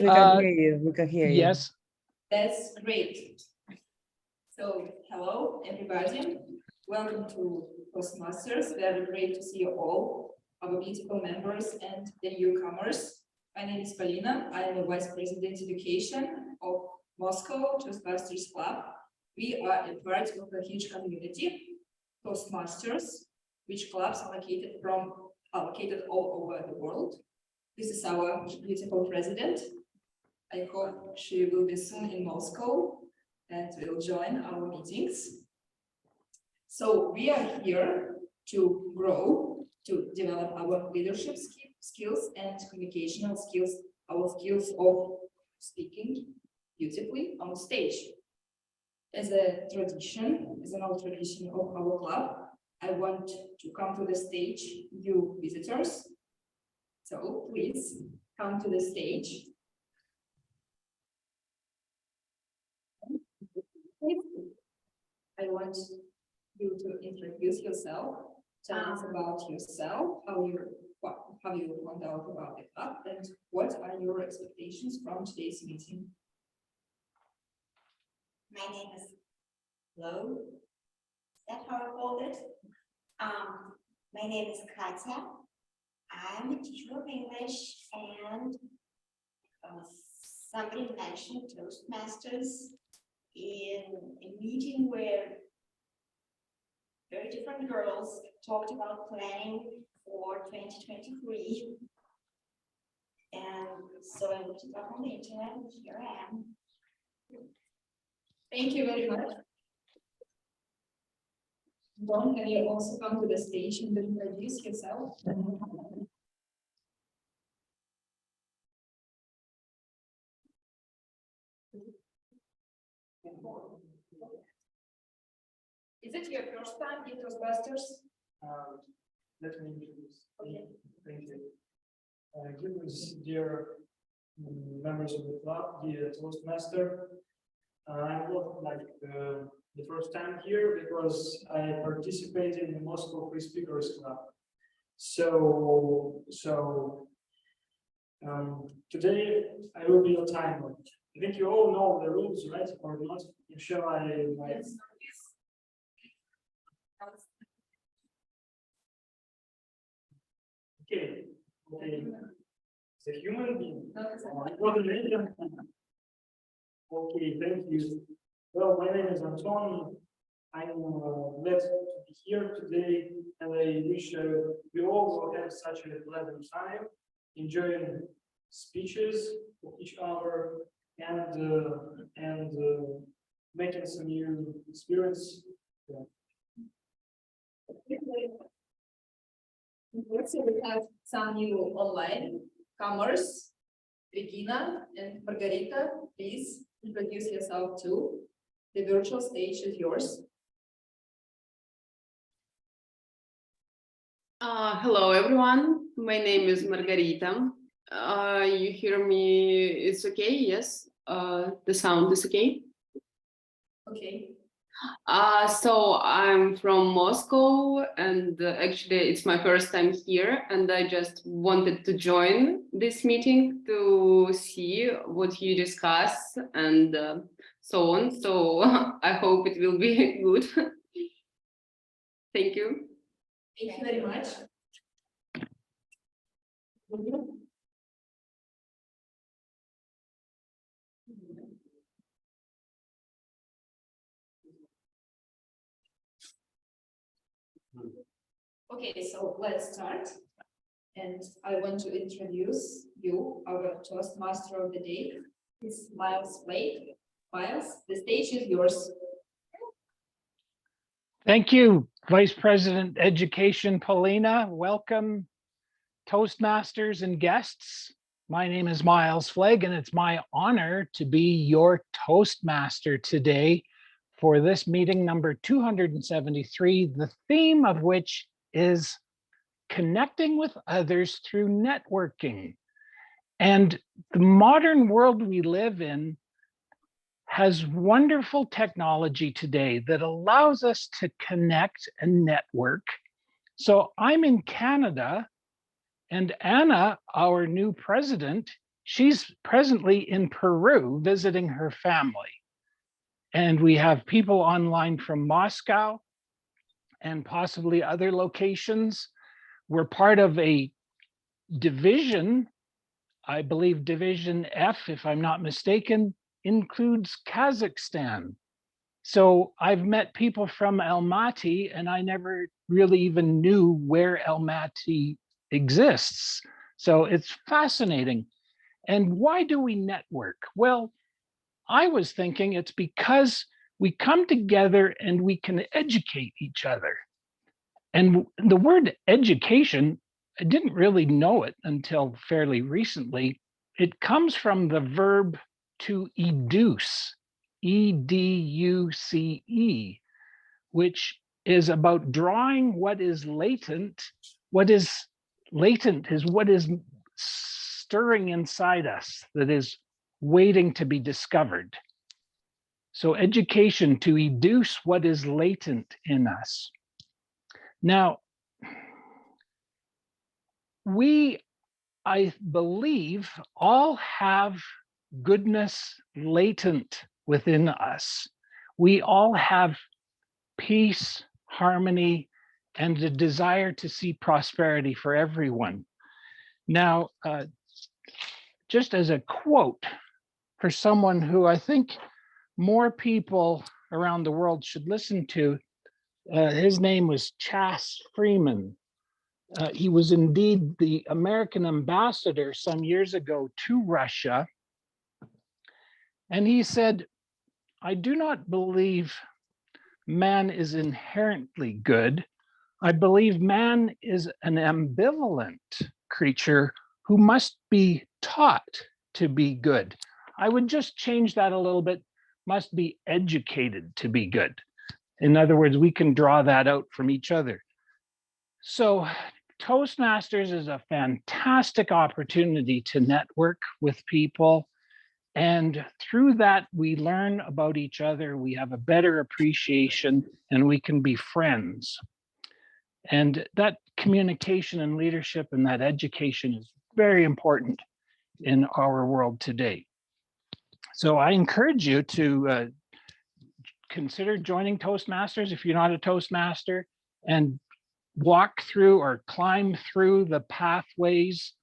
We can hear you. We can hear you. Yes. That's great. So, hello, everybody. Welcome to Toastmasters. Very great to see you all, our beautiful members and the newcomers. My name is Polina. I am a Vice President Education of Moscow Toastmasters Club. We are a part of a huge community, Toastmasters, which clubs are located all over the world. This is our beautiful president. I hope she will be soon in Moscow and will join our meetings. So we are here to grow, to develop our leadership skills and communicational skills, our skills of speaking beautifully on stage. As an old tradition of our club, I want to come to the stage, you visitors. So please come to the stage. I want you to introduce yourself, tell us about yourself, how you found out about the club, and what are your expectations from today's meeting. My name is Flaig. Is that how I called it? My name is Katya. I'm a teacher of English, and somebody mentioned Toastmasters in a meeting where very different girls talked about planning for 2023. And so I looked it up on the internet, and here I am. Thank you very much. Don, can you also come to the stage and introduce yourself? Is it your first time in Toastmasters? Let me introduce. Okay. Thank you. Greetings, dear members of the club, dear Toastmaster. I'm not like the first time here because I participated in the Moscow Free Speakers Club. So today I will be your timer. I think you all know the rules, right? Or not? Shall I? Yes. Okay. It's a human being. No, it's Okay, thank you. Well, my name is Anton. I'm glad to be here today, and I wish we all will have such a pleasant time enjoying speeches of each other and making some new experience. Let's see, we have some new online comers, Regina and Margarita. Please introduce yourself too. The virtual stage is yours. Hello, everyone. My name is Margarita. You hear me? It's okay? Yes. The sound is okay. Okay. So I'm from Moscow, and actually it's my first time here, and I just wanted to join this meeting to see what you discuss and so on. So I hope it will be good. Thank you. Thank you very much. Okay, so let's start. And I want to introduce you, our Toastmaster of the day. It's Myles Flaig. Myles, the stage is yours. Thank you, Vice President Education Polina. Welcome, Toastmasters and guests. My name is Myles Flaig, and it's my honor to be your Toastmaster today for this meeting number 273, the theme of which is connecting with others through networking. And the modern world we live in has wonderful technology today that allows us to connect and network. So I'm in Canada, and Anna, our new president, she's presently in Peru visiting her family. And we have people online from Moscow and possibly other locations. We're part of a division, I believe Division F, if I'm not mistaken, includes Kazakhstan. So I've met people from Almaty, and I never really even knew where Almaty exists. So it's fascinating. And why do we network? Well, I was thinking it's because we come together and we can educate each other. And the word education, I didn't really know it until fairly recently. It comes from the verb to educe, E-D-U-C-E, which is about drawing what is latent. What is latent is what is stirring inside us, that is waiting to be discovered. So education, to educe what is latent in us. Now, we, I believe, all have goodness latent within us. We all have peace, harmony, and a desire to see prosperity for everyone. Now, just as a quote for someone who I think more people around the world should listen to, his name was Chas Freeman. He was indeed the American ambassador some years ago to Russia. And he said, I do not believe man is inherently good. I believe man is an ambivalent creature who must be taught to be good. I would just change that a little bit, must be educated to be good. In other words, we can draw that out from each other. So Toastmasters is a fantastic opportunity to network with people. And through that, we learn about each other, we have a better appreciation, and we can be friends. And that communication and leadership and that education is very important in our world today. So I encourage you to consider joining Toastmasters if you're not a Toastmaster, and walk through or climb through the pathways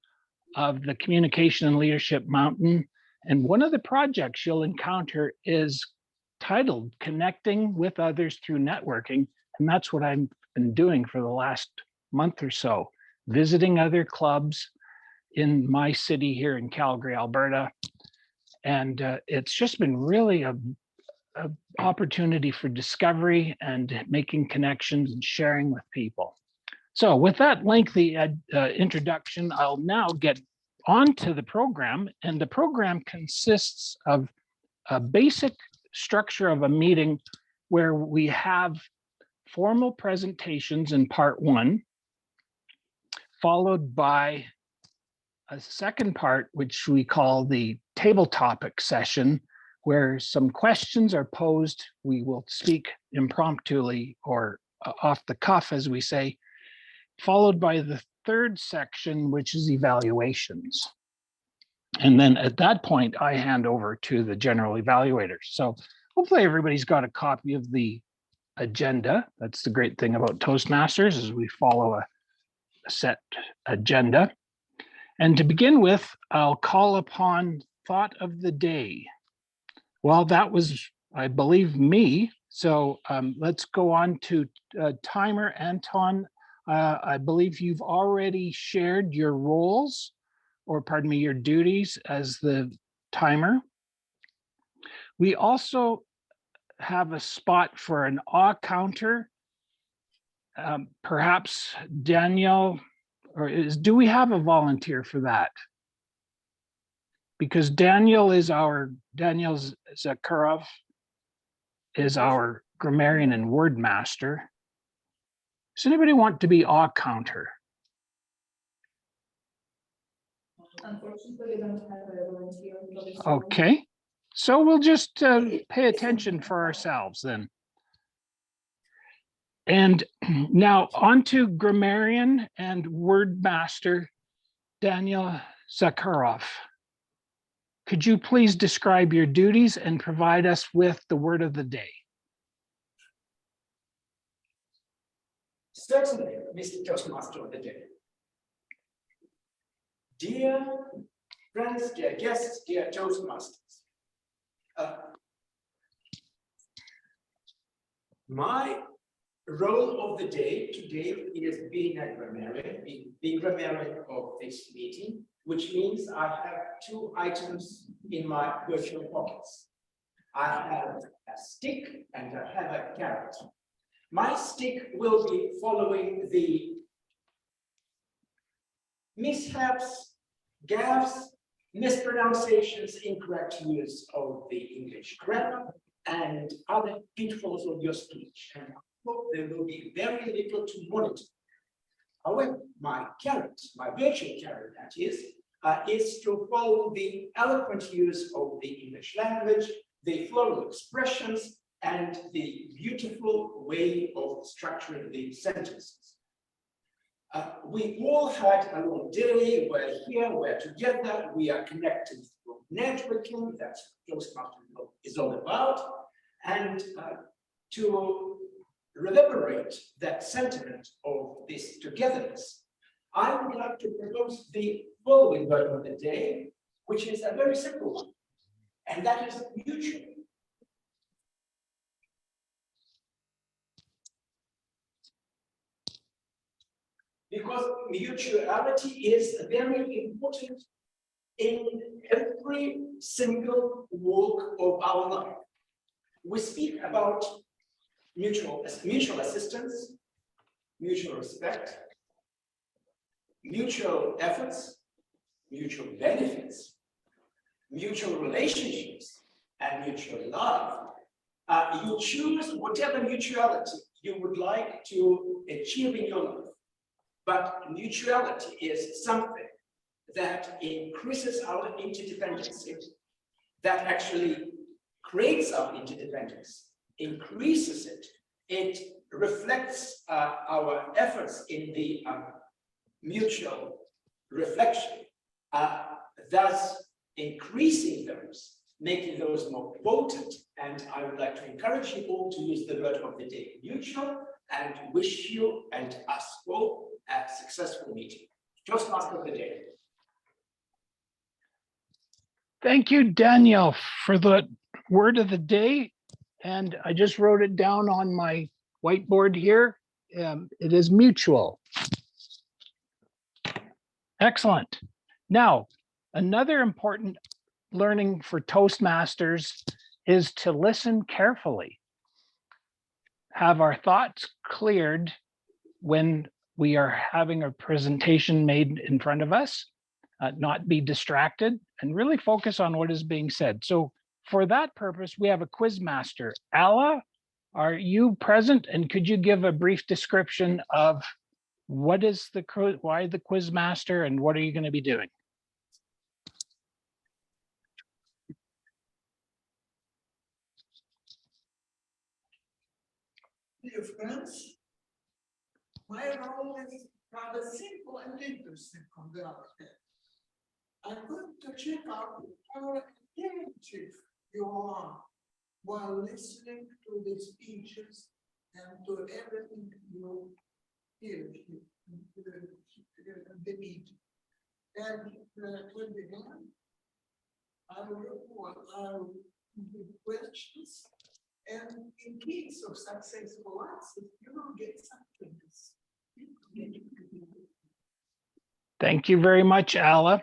of the communication and leadership mountain. And one of the projects you'll encounter is titled Connecting with Others Through Networking. And that's what I've been doing for the last month or so, visiting other clubs in my city here in Calgary, Alberta. And it's just been really a opportunity for discovery and making connections and sharing with people. So with that lengthy introduction, I'll now get on to the program. And the program consists of a basic structure of a meeting where we have formal presentations in part one, followed by a second part, which we call the table topic session, where some questions are posed. We will speak impromptu or off the cuff, as we say, followed by the third section, which is evaluations. And then at that point, I hand over to the general evaluator. So hopefully everybody's got a copy of the agenda. That's the great thing about Toastmasters, is we follow a set agenda. And to begin with, I'll call upon thought of the day. Well, that was, I believe, me. So let's go on to timer. Anton, I believe you've already shared your roles, or pardon me, your duties as the timer. We also have a spot for an awe counter. Perhaps Daniil, or do we have a volunteer for that? Because Daniil Zakharov is our grammarian and Wordmaster. Does anybody want to be awe counter? Unfortunately, we don't have a volunteer. Okay, so we'll just pay attention for ourselves then. And now on to grammarian and Wordmaster Daniil Zakharov. Could you please describe your duties and provide us with the word of the day? Certainly, Mr. Toastmaster of the day. Dear friends, dear guests, dear Toastmasters. My role of the day today is being a grammarian, being grammarian of this meeting, which means I have two items in my virtual pockets. I have a stick and I have a carrot. My stick will be following the mishaps, gaffes, mispronunciations, incorrect use of the English grammar, and other pitfalls of your speech. And I hope there will be very little to monitor. However, my carrot, my virtual carrot, that is to follow the eloquent use of the English language, the floral expressions, and the beautiful way of structuring the sentences. We all had a long day, we're here, we're together, we are connected through networking, that's what Toastmaster is all about, and to reverberate that sentiment of this togetherness, I would like to propose the following word of the day, which is a very simple one, and that is mutual. Because mutuality is very important in every single walk of our life. We speak about mutual assistance, mutual respect, mutual efforts, mutual benefits, mutual relationships, and mutual love. You choose whatever mutuality you would like to achieve in your life. But mutuality is something that increases our interdependency, that actually creates our interdependence, increases it. It reflects our efforts in the mutual reflection, thus increasing those, making those more potent. And I would like to encourage you all to use the word of the day, mutual, and wish you and us all a successful meeting. Toastmaster of the day. Thank you, Daniil, for the word of the day. And I just wrote it down on my whiteboard here. It is mutual. Excellent. Now, another important learning for Toastmasters is to listen carefully. Have our thoughts cleared when we are having a presentation made in front of us, not be distracted, and really focus on what is being said. So for that purpose, we have a quiz master. Alla, are you present? And could you give a brief description of what is why the quiz master and what are you going to be doing? Dear friends, my role is rather simple and interesting on the other hand. I'm going to check out how attentive you are while listening to the speeches and to everything you hear in the meeting. And when we begin, I will report our questions. And in case of successful answers, you will get something. Thank you very much, Alla.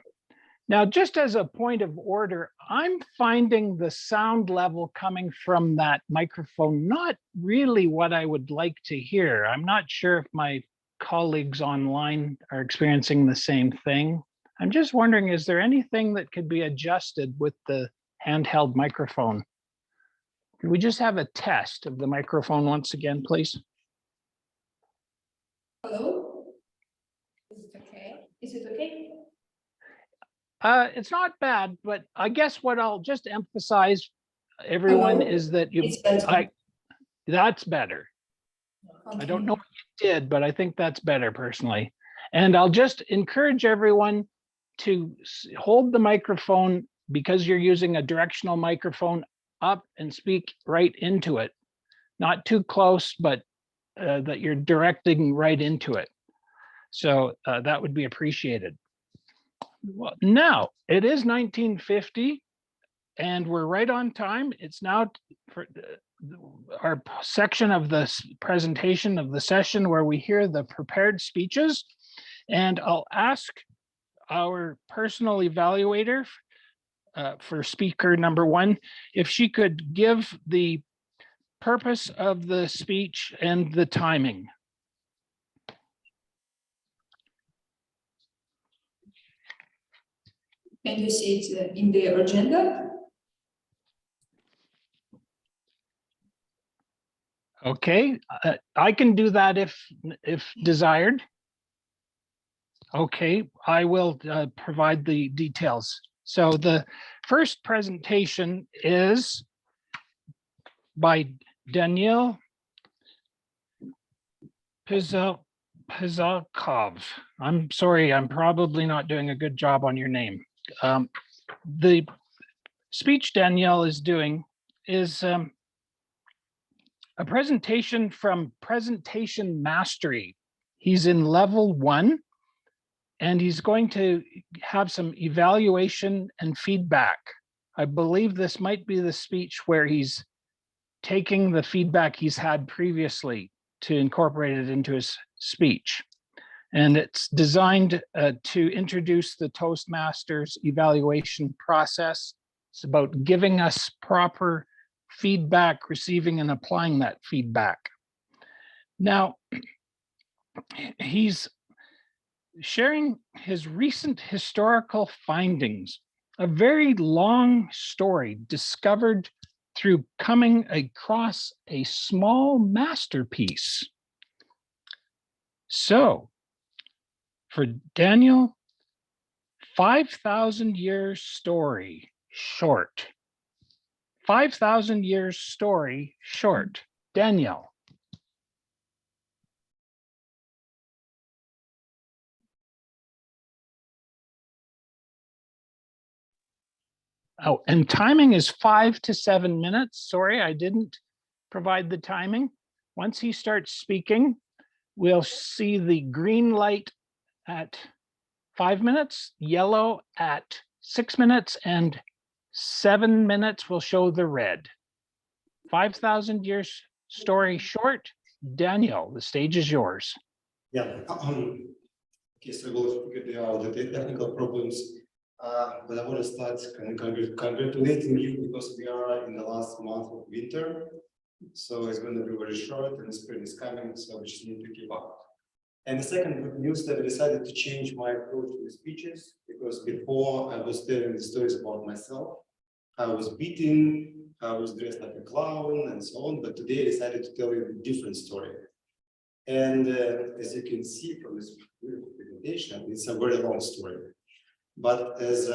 Now, just as a point of order, I'm finding the sound level coming from that microphone not really what I would like to hear. I'm not sure if my colleagues online are experiencing the same thing. I'm just wondering, is there anything that could be adjusted with the handheld microphone? Can we just have a test of the microphone once again, please? Hello? Is it okay? Is it okay? It's not bad, but I guess what I'll just emphasize, everyone, Hello? is that It's better. that's better. Okay. I don't know what you did, but I think that's better personally. And I'll just encourage everyone to hold the microphone because you're using a directional microphone, up and speak right into it. Not too close, but that you're directing right into it. So that would be appreciated. Well, now, it is 1950, and we're right on time. It's now for our section of the presentation of the session where we hear the prepared speeches. And I'll ask our personal evaluator for speaker number 1, if she could give the purpose of the speech and the timing. Can you see it in the agenda? Okay, I can do that if desired. Okay, I will provide the details. So the first presentation is by Daniil Pyzhlakov. I'm sorry, I'm probably not doing a good job on your name. The speech Daniil is doing is a presentation from Presentation Mastery. He's in level 1, and he's going to have some evaluation and feedback. I believe this might be the speech where he's taking the feedback he's had previously to incorporate it into his speech. And it's designed to introduce the Toastmasters evaluation process. It's about giving us proper feedback, receiving and applying that feedback. Now, he's sharing his recent historical findings, a very long story discovered through coming across a small masterpiece. So, for Daniil, 5,000 years story short. 5,000 years story short. Daniil. Oh, and timing is 5 to 7 minutes. Sorry, I didn't provide the timing. Once he starts speaking, we'll see the green light at 5 minutes, yellow at 6 minutes, and 7 minutes will show the red. 5,000 years story short. Daniil, the stage is yours. Yeah. Okay, so we'll figure out the technical problems. But I want to start congratulating you because we are in the last month of winter. So it's going to be very short and spring is coming, so we just need to keep up. And the second good news that I decided to change my approach to the speeches, because before I was telling the stories about myself. I was beaten, I was dressed like a clown and so on, but today I decided to tell you a different story. And as you can see from this presentation, it's a very long story. But as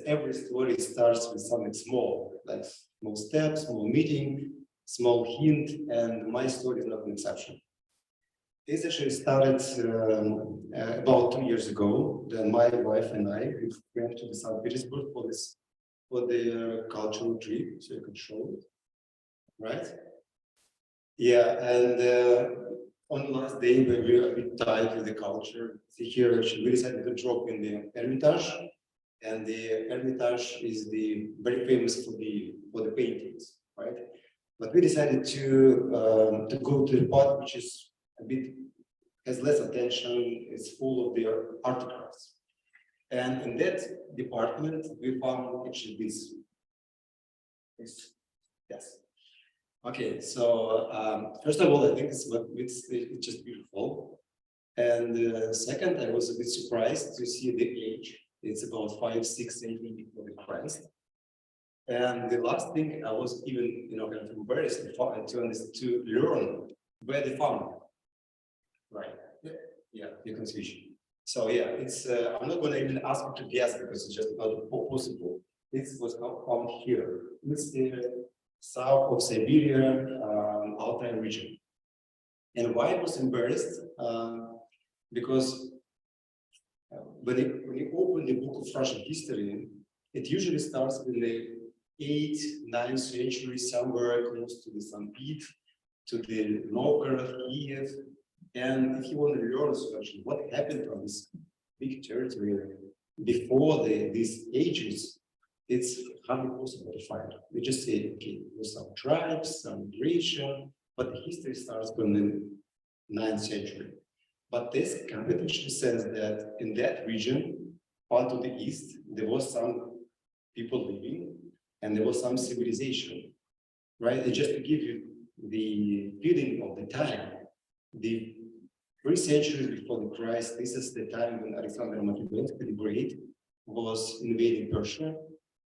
every story starts with something small, like small steps, small meeting, small hint, and my story is not an exception. This actually started about 2 years ago. Then my wife and I went to St. Petersburg for the cultural trip, so you can show it, right? Yeah, and on the last day, we were a bit tired with the culture. So here, we decided to drop in the Hermitage, and the Hermitage is very famous for the paintings, right? But we decided to go to the part which is has less attention. It's full of their artifacts, and in that department, we found actually this. Yes. Okay, so first of all, I think it's just beautiful. And second, I was a bit surprised to see the age. It's about 5-6 centimeters before the Christ. And the last thing, I was even, kind of embarrassed to learn where they found it. Right. Yeah, you can switch. So yeah, it's. I'm not going to even ask you to guess because it's just not possible. It was found here. It's south of Siberia, Altai region. And why I was embarrassed? Because when you open the book of Russian history, It usually starts in the 8th, 9th century, somewhere close to the St. Pete, to the Novgorod, Kiev. And if you want to learn actually what happened on this big territory before these ages, it's hardly possible to find. We just say, okay, there's some tribes, some migration, but the history starts from the 9th century. But this competition says that in that region, part of the east, there was some people living and there was some civilization, right? And just to give you the feeling of the time, the 3 centuries before the Christ, this is the time when Alexander Macedonian the Great was invading Persia.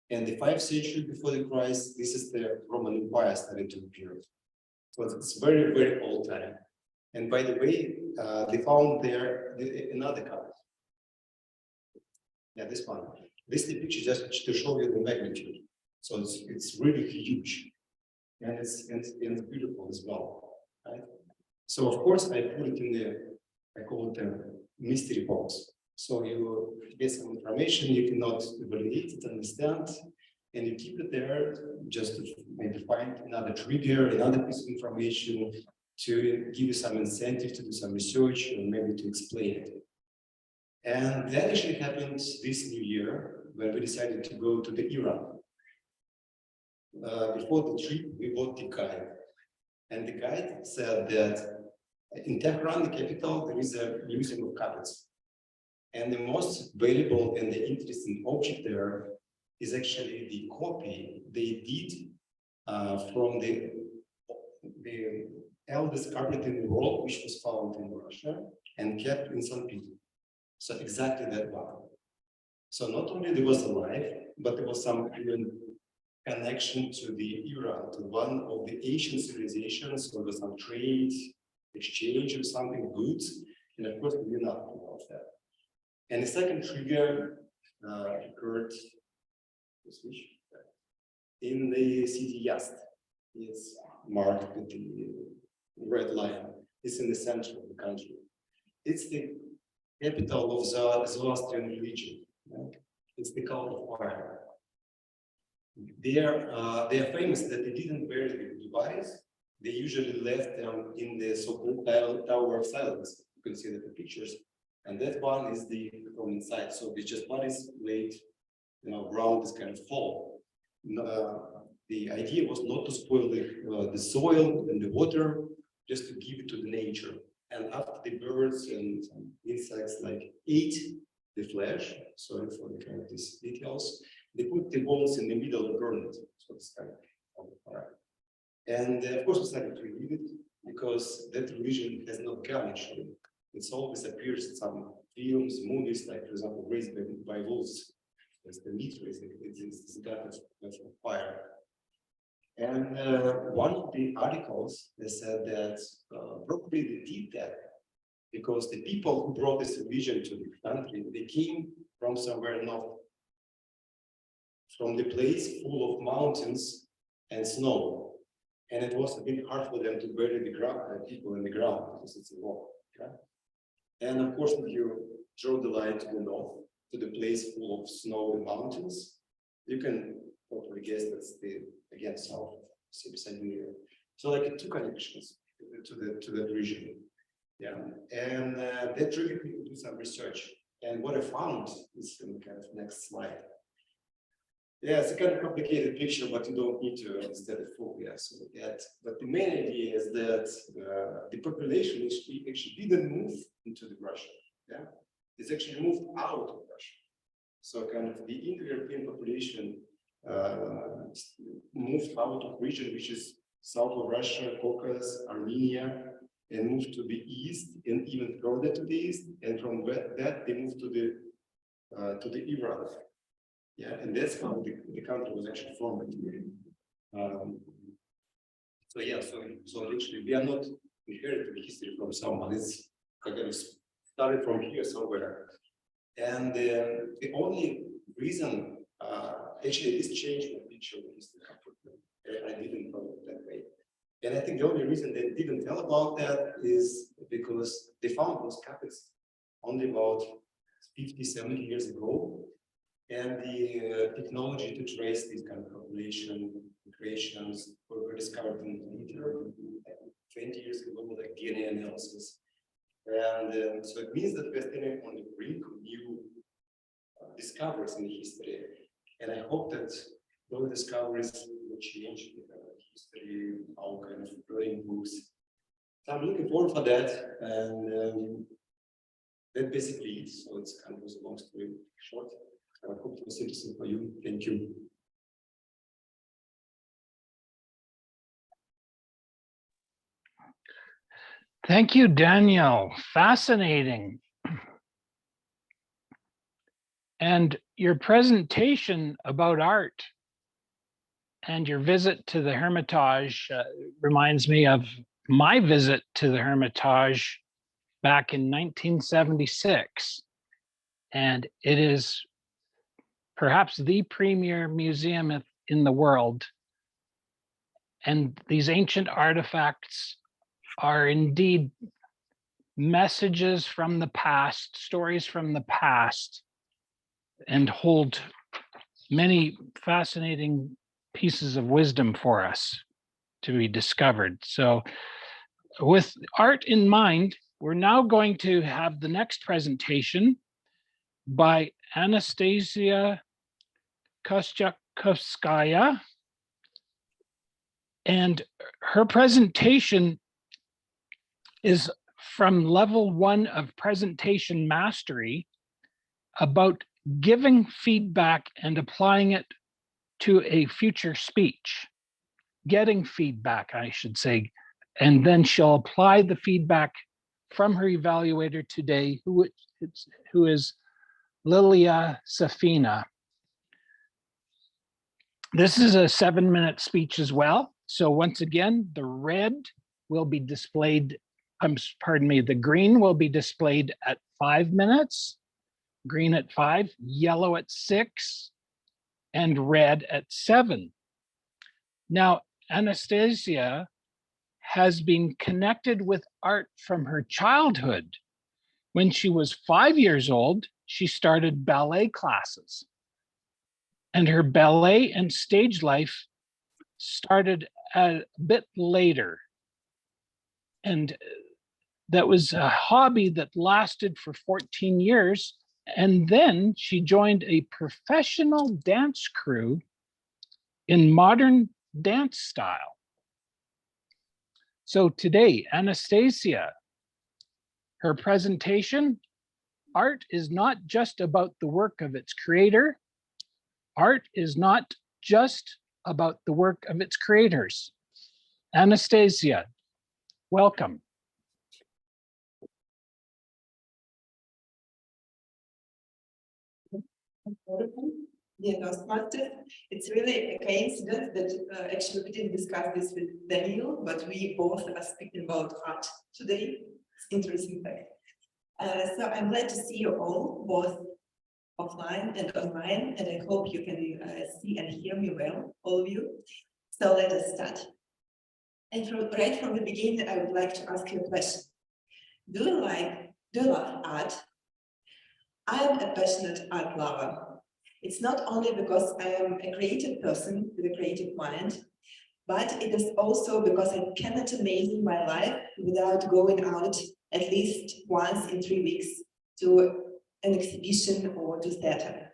And the 5th century before the Christ, this is the Roman Empire started to appear. So it's very, very old time. And by the way, they found there another color. Yeah, this one. This is the picture just to show you the magnitude. So it's really huge. And it's beautiful as well, right? So of course I put it in the, I call it a mystery box. So you get some information you cannot evaluate it, understand, and you keep it there just to maybe find another trigger, another piece of information to give you some incentive to do some research or maybe to explain it. And that actually happened this new year when we decided to go to the Iran. Before the trip, we bought the guide. And the guide said that in Tehran, the capital, there is a museum of carpets. And the most valuable and the interesting object there is actually the copy they did from the eldest carpet in the world, which was found in Russia and kept in St. Peter. So exactly that one. So not only there was a life, but there was some even connection to the Iran, to one of the Asian civilizations. So there was some trade, exchange of something goods, and of course we knew nothing about that. And the second trigger occurred in the city Yazd. It's marked with the red line. It's in the center of the country. It's the capital of the Zoroastrian religion. Right? It's the cult of fire. They are famous that they didn't bury the bodies. They usually left them in the so-called Tower of Silence. You can see that the pictures. And that one is the from inside. So it's just bodies laid, around this kind of hole. The idea was not to spoil the soil and the water, just to give it to the nature. And after the birds and insects ate the flesh, sorry for the kind of these details, they put the bones in the middle and burned it. So it's kind of fire. And of course, it's not to read it because that religion has not gone actually. It's always appears in some films, movies, like for example, Raised by Wolves. There's the meat raising, it's the god of fire. And one of the articles, they said that probably they did that because the people who brought this religion to the country, they came from somewhere north, from the place full of mountains and snow. And it was a bit hard for them to bury the people in the ground because it's a wall. Okay? And of course, if you draw the line to the north, to the place full of snow and mountains, you can probably guess that's again south of Siberia. So two connections to that region. Yeah, and that triggered me to do some research. And what I found is in the kind of next slide. Yeah, it's a kind of complicated picture, but you don't need to understand it fully. Yeah, so but the main idea is that the population actually didn't move into the Russia. Yeah, it's actually moved out of Russia. So kind of the Indo-European population moved out of region which is south of Russia, Caucasus, Armenia, and moved to the east and even further to the east. And from that they moved to the Iran. Yeah, and that's how the country was actually formed. So actually we are not inheriting the history from someone. It's kind of started from here somewhere. And the only reason, actually, this changed my picture of the history. I didn't know it that way. And I think the only reason they didn't tell about that is because they found those carpets only about 50, 70 years ago. And the technology to trace these kind of population creations were discovered in later, 20 years ago, like DNA analysis. And so it means that we're standing on the brink of new discoveries in history. And I hope that those discoveries will change history, our kind of learning books. So I'm looking forward for that. And that basically it. So it's kind of a long story short. I hope it was interesting for you. Thank you. Thank you, Daniil. Fascinating. And your presentation about art and your visit to the Hermitage reminds me of my visit to the Hermitage back in 1976. And it is perhaps the premier museum in the world. And these ancient artifacts are indeed messages from the past, stories from the past, and hold many fascinating pieces of wisdom for us to be discovered. So with art in mind, we're now going to have the next presentation by Anastasiya Kostyukovskaya. And her presentation is from level 1 of presentation mastery about giving feedback and applying it to a future speech, getting feedback, I should say, and then she'll apply the feedback from her evaluator today, who is Liliya Safina. This is a 7-minute speech as well. So once again, the red will be displayed, pardon me, the green will be displayed at 5 minutes, green at 5, yellow at 6, and red at 7. Now, Anastasiya has been connected with art from her childhood. When she was 5 years old, she started ballet classes. And her ballet and stage life started a bit later. And that was a hobby that lasted for 14 years. And then she joined a professional dance crew in modern dance style. So today, Anastasiya, her presentation, art is not just about the work of its creator. Art is not just about the work of its creators. Anastasiya, welcome. Dear Toastmaster, it's really a coincidence that actually we didn't discuss this with Daniil, but we both are speaking about art today. It's interesting fact. So I'm glad to see you all, both offline and online, and I hope you can see and hear me well, all of you. So let us start. And right from the beginning, I would like to ask you a question. Do you love art? I am a passionate art lover. It's not only because I am a creative person with a creative mind, but it is also because I cannot imagine my life without going out at least once in 3 weeks to an exhibition or to theater.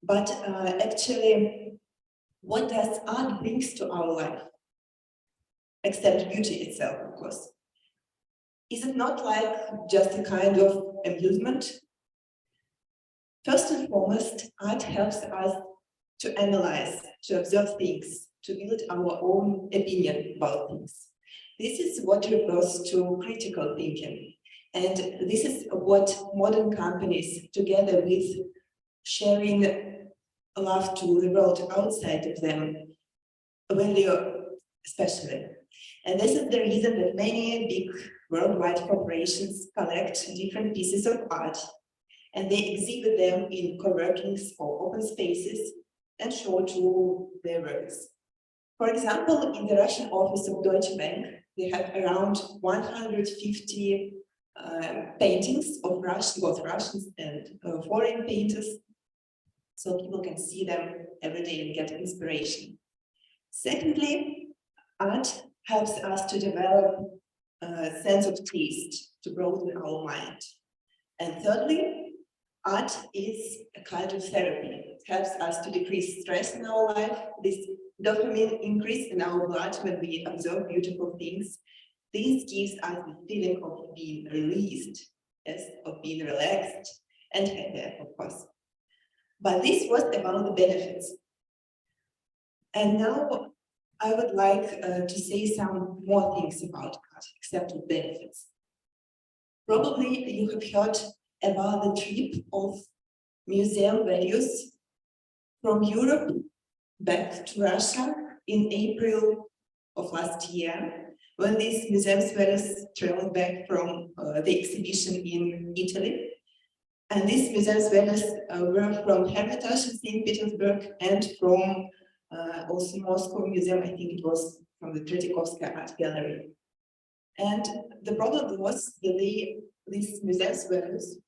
But actually, what does art bring to our life? Except beauty itself, of course. Is it not like just a kind of amusement? First and foremost, art helps us to analyze, to observe things, to build our own opinion about things. This is what refers to critical thinking. And this is what modern companies, together with sharing love to the world outside of them, value especially. And this is the reason that many big worldwide corporations collect different pieces of art, and they exhibit them in co-workings or open spaces and show to their works. For example, in the Russian office of Deutsche Bank, they have around 150 paintings of both Russians and foreign painters. so people can see them every day and get inspiration. Secondly, art helps us to develop a sense of taste, to broaden our mind. And thirdly, art is a kind of therapy. It helps us to decrease stress in our life. This dopamine increase in our blood when we observe beautiful things. This gives us the feeling of being released, yes, of being relaxed and happy, of course. But this was about the benefits. And now I would like to say some more things about art, except the benefits. Probably you have heard about the trip of museum values from Europe back to Russia in April of last year, when these museum values traveled back from the exhibition in Italy. And these museum values were from Hermitage in St. Petersburg and from also Moscow Museum. I think it was from the Kostyukovskaya Art Gallery. And the problem was that these museum values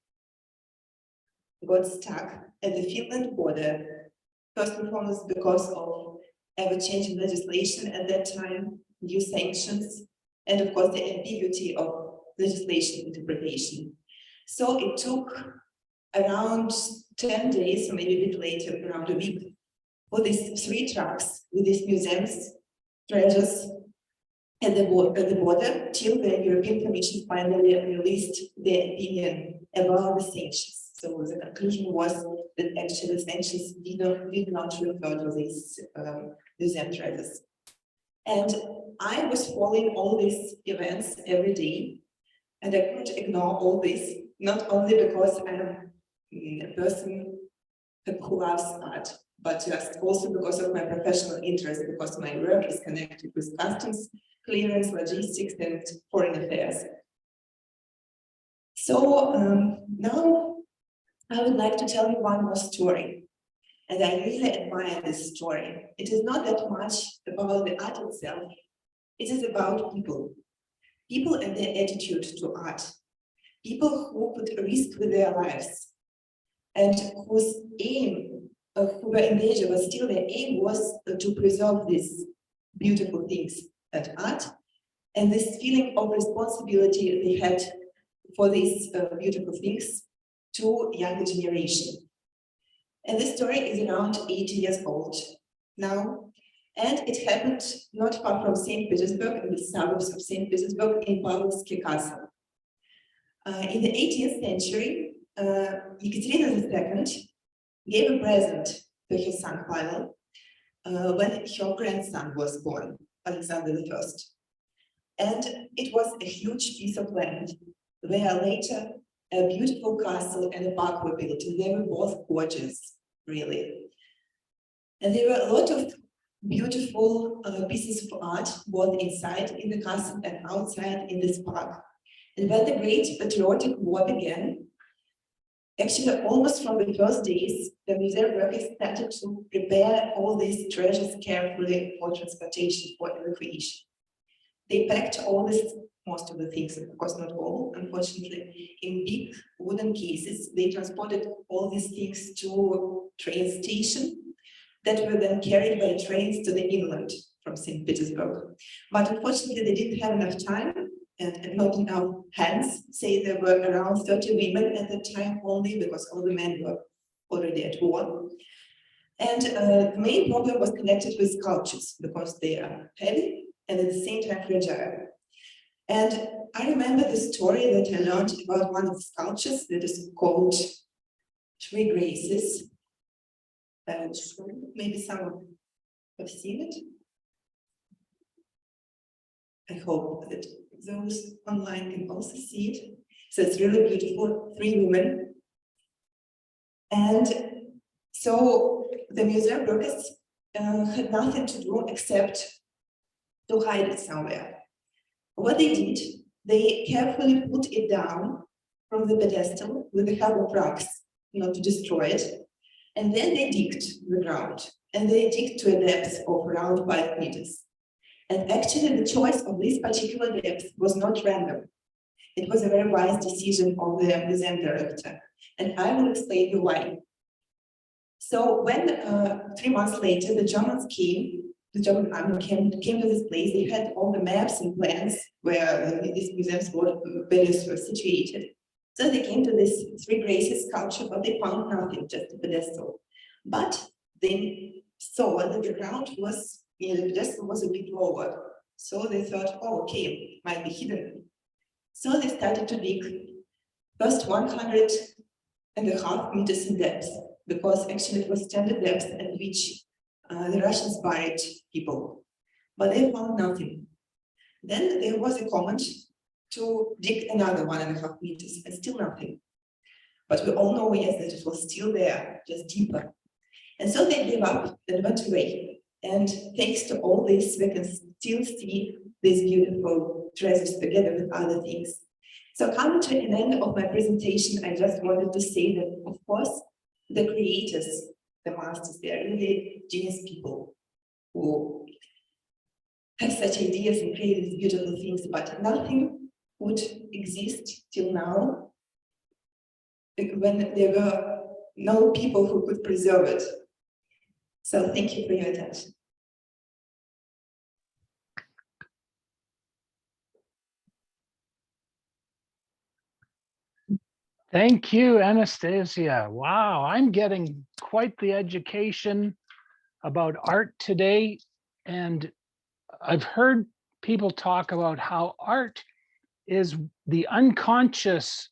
got stuck at the Finland border. First and foremost because of ever-changing legislation at that time, new sanctions, and of course the ambiguity of legislation interpretation. So it took around 10 days, or maybe a bit later, around a week, for these 3 trucks with these museums, treasures at the border, till the European Commission finally released their opinion about the sanctions. So the conclusion was that actually the sanctions did not refer to these museum treasures. And I was following all these events every day, and I couldn't ignore all this, not only because I'm a person who loves art, but just also because of my professional interest, because my work is connected with customs, clearance, logistics, and foreign affairs. So now I would like to tell you one more story. And I really admire this story. It is not that much about the art itself. It is about people. People and their attitude to art. People who put a risk with their lives and whose aim, who were in danger, but still their aim was to preserve these beautiful things, that art, and this feeling of responsibility they had for these beautiful things to younger generation. And this story is around 80 years old now, and it happened not far from St. Petersburg, in the suburbs of St. Petersburg, in Pavlovsky Castle. In the 18th century, Ekaterina II gave a present to her son Pavel when her grandson was born, Alexander I. And it was a huge piece of land, where later a beautiful castle and a park were built, and they were both gorgeous, really. And there were a lot of beautiful pieces of art, both inside in the castle and outside in this park. And when the Great Patriotic War began, actually almost from the first days, the museum workers started to prepare all these treasures carefully for transportation, for evacuation. They packed all this, most of the things, of course not all, unfortunately, in big wooden cases. They transported all these things to train station that were then carried by trains to the inland from St. Petersburg. But unfortunately, they didn't have enough time and not enough hands. Say there were around 30 women at the time only, because all the men were already at war. And the main problem was connected with sculptures, because they are heavy and at the same time fragile. And I remember the story that I learned about one of the sculptures that is called Three Graces. And maybe some have seen it. I hope that those online can also see it. So it's really beautiful, 3 women. And so the museum workers had nothing to do except to hide it somewhere. What they did, they carefully put it down from the pedestal with the help of rocks, not to destroy it. And then they digged the ground, and they digged to a depth of around 5 meters. And actually the choice of this particular depth was not random. It was a very wise decision of the museum director. And I will explain you why. So when 3 months later the Germans came, the German army came to this place, they had all the maps and plans where these museums were situated. So they came to this Three Graces sculpture, but they found nothing, just a pedestal. But they saw that the ground was, the pedestal was a bit lower. So they thought, oh, okay, might be hidden. So they started to dig first 100.5 meters in depth, because actually it was standard depth at which the Russians buried people. But they found nothing. Then there was a comment to dig another 1.5 meters, and still nothing. But we all know, yes, that it was still there, just deeper. And so they gave up and went away. And thanks to all this, we can still see these beautiful treasures together with other things. So coming to an end of my presentation, I just wanted to say that, of course, the creators, the masters, they are really genius people who have such ideas and create these beautiful things, but nothing would exist till now when there were no people who could preserve it. So thank you for your attention. Thank you, Anastasiya. Wow, I'm getting quite the education about art today. And I've heard people talk about how art is the unconscious,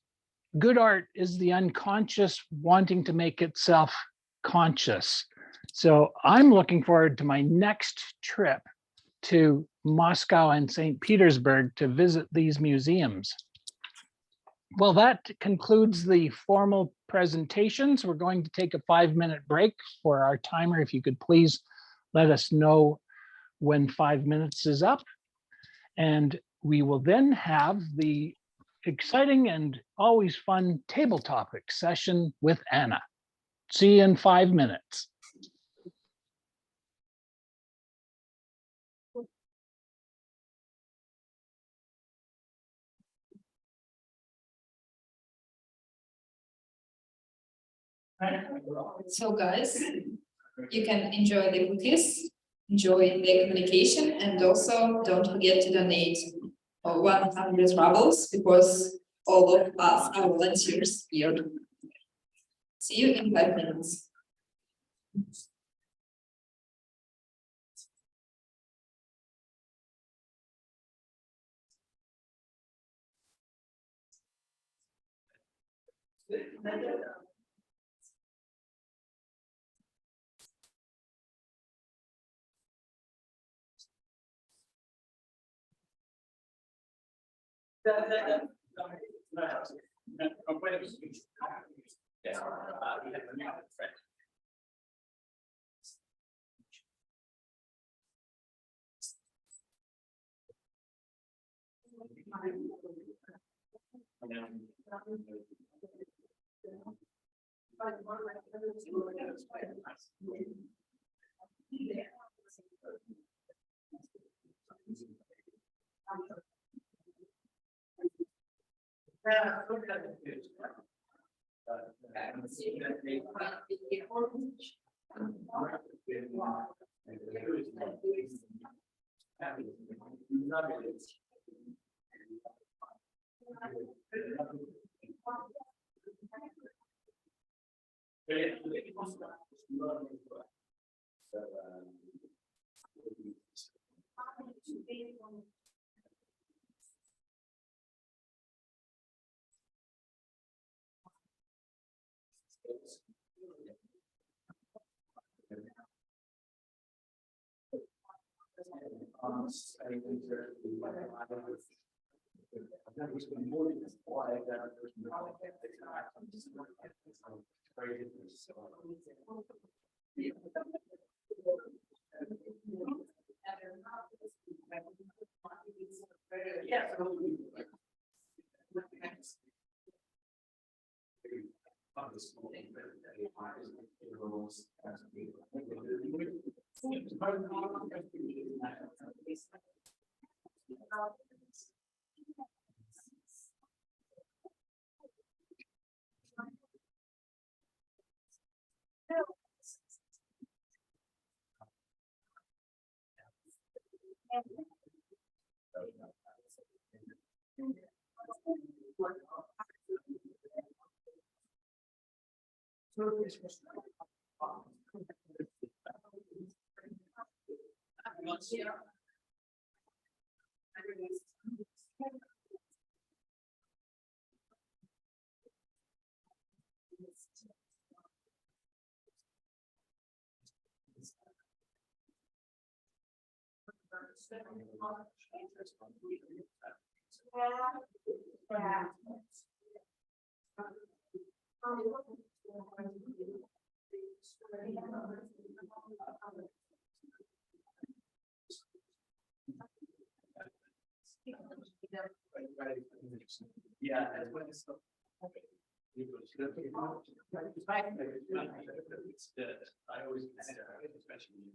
good art is the unconscious wanting to make itself conscious. So I'm looking forward to my next trip to Moscow and St. Petersburg to visit these museums. Well, that concludes the formal presentations. We're going to take a 5-minute break for our timer. If you could please let us know when 5 minutes is up. And we will then have the exciting and always fun table topic session with Anna. See you in 5 minutes. So guys, you can enjoy the cookies, enjoy the communication, and also don't forget to donate 100 rubles, because all of us are volunteers here. See you in 5 minutes. Yeah, that's what it's. I always especially.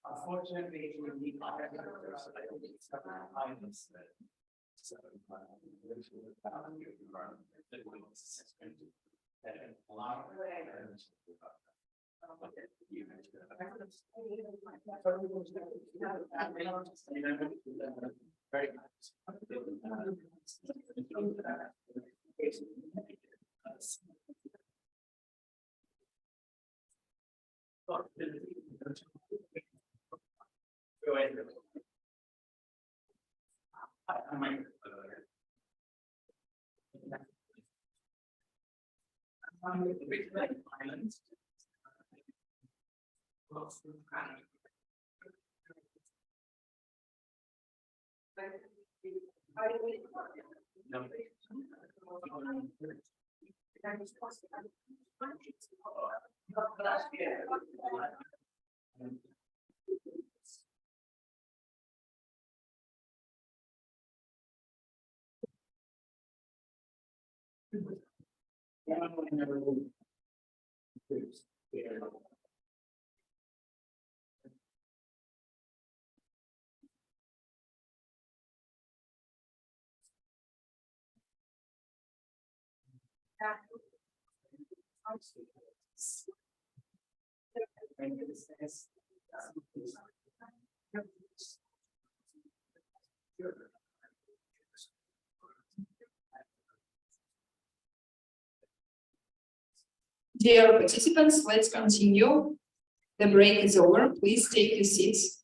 Unfortunately, we need Dear participants, let's continue. The break is over. Please take your seats.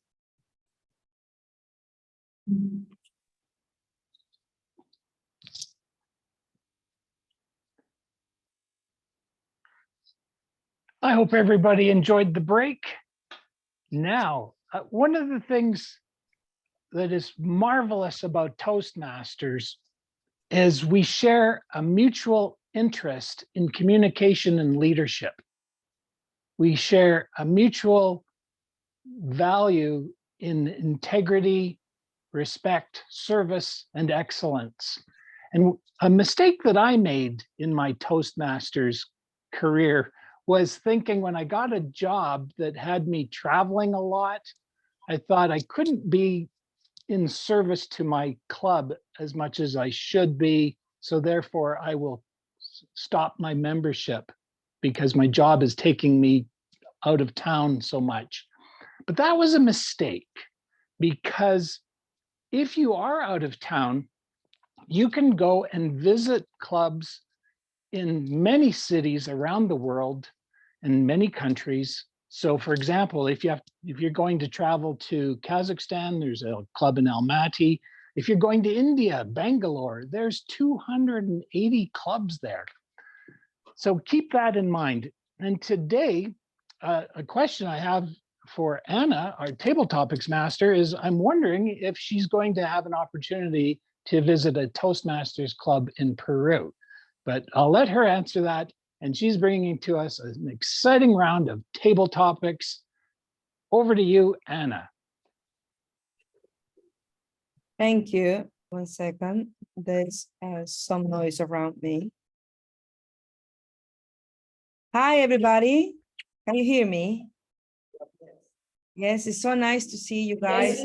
I hope everybody enjoyed the break. Now, one of the things that is marvelous about Toastmasters is we share a mutual interest in communication and leadership. We share a mutual value in integrity respect, service, and excellence. And a mistake that I made in my Toastmasters career was thinking when I got a job that had me traveling a lot, I thought I couldn't be in service to my club as much as I should be. So therefore I will stop my membership because my job is taking me out of town so much. But that was a mistake, because if you are out of town, you can go and visit clubs in many cities around the world and many countries. So for example, if you're going to travel to Kazakhstan, there's a club in Almaty. If you're going to India, Bangalore, there's 280 clubs there. So keep that in mind. And today, a question I have for Anna, our table topics master, is I'm wondering if she's going to have an opportunity to visit a Toastmasters club in Peru. But I'll let her answer that. And she's bringing to us an exciting round of table topics. Over to you, Anna. Thank you. 1 second. There's some noise around me. Hi, everybody. Can you hear me? Yes, it's so nice to see you guys.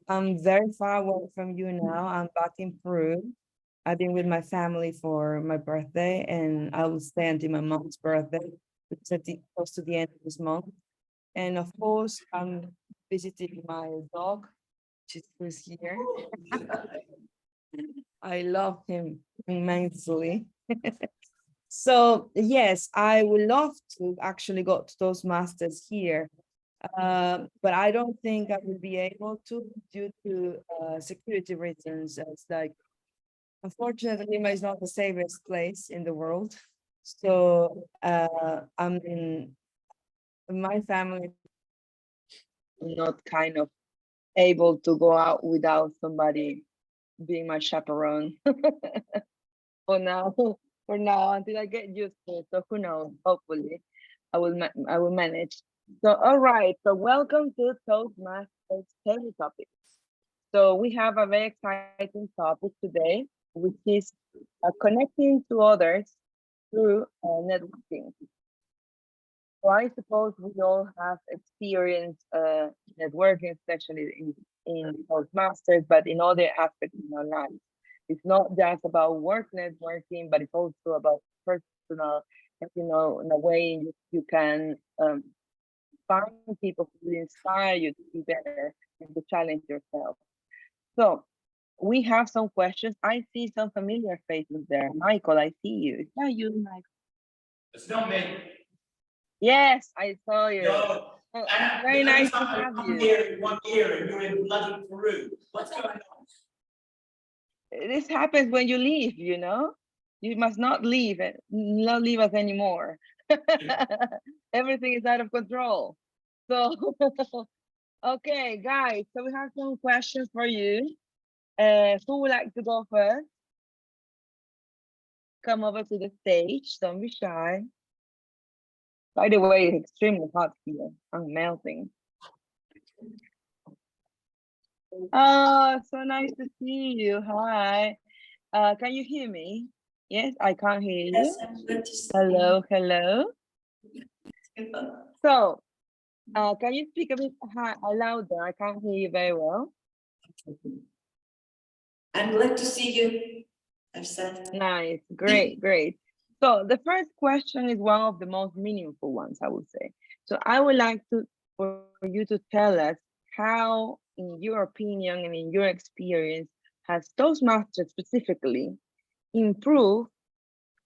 I'm very far away from you now. I'm back in Peru. I've been with my family for my birthday, and I will stay until my mom's birthday, which is close to the end of this month. And of course, I'm visiting my dog, which is here. I love him immensely. So yes, I would love to actually go to Toastmasters here, but I don't think I will be able to due to security reasons. It's like, unfortunately, Lima is not the safest place in the world. So I'm in my family, not kind of able to go out without somebody being my chaperone for now until I get used to it. So who knows? Hopefully, I will manage. So all right. So welcome to Toastmasters Table Topics. So we have a very exciting topic today, which is connecting to others through networking. So I suppose we all have experience networking, especially in Toastmasters, but in other aspects in our lives. It's not just about work networking, but it's also about personal, in a way you can find people who will inspire you to be better and to challenge yourself. So we have some questions. I see some familiar faces there. Michael, I see you. Is that you, Michael? It's not me. Yes, I saw you. No. Oh, very nice to have you. Here in 1 year and you're in bloody Peru. What's going on? This happens when you leave, you know? You must not leave us anymore. Everything is out of control. So, okay, guys, so we have some questions for you. Who would like to go first? Come over to the stage, don't be shy. By the way, it's extremely hot here. I'm melting. Oh, so nice to see you. Hi. Can you hear me? Yes, I can't hear you. Yes, I'm glad to see Hello, hello. you. So, can you speak a bit louder? I can't hear you very well. I'm glad to see you. I've said. Nice, great, great. So the first question is one of the most meaningful ones, I would say. So I would like for you to tell us how, in your opinion and in your experience, has Toastmasters specifically improved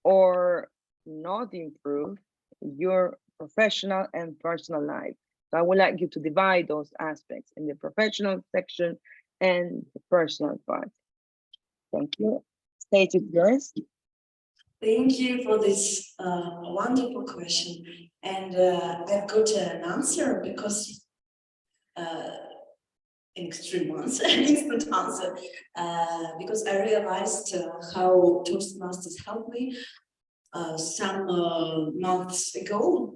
or not improved your professional and personal life. So I would like you to divide those aspects in the professional section and the personal part. Thank you. Stage is yours. Thank you for this wonderful question. And I've got an answer because an extreme answer, instant answer, because I realized how Toastmasters helped me some months ago.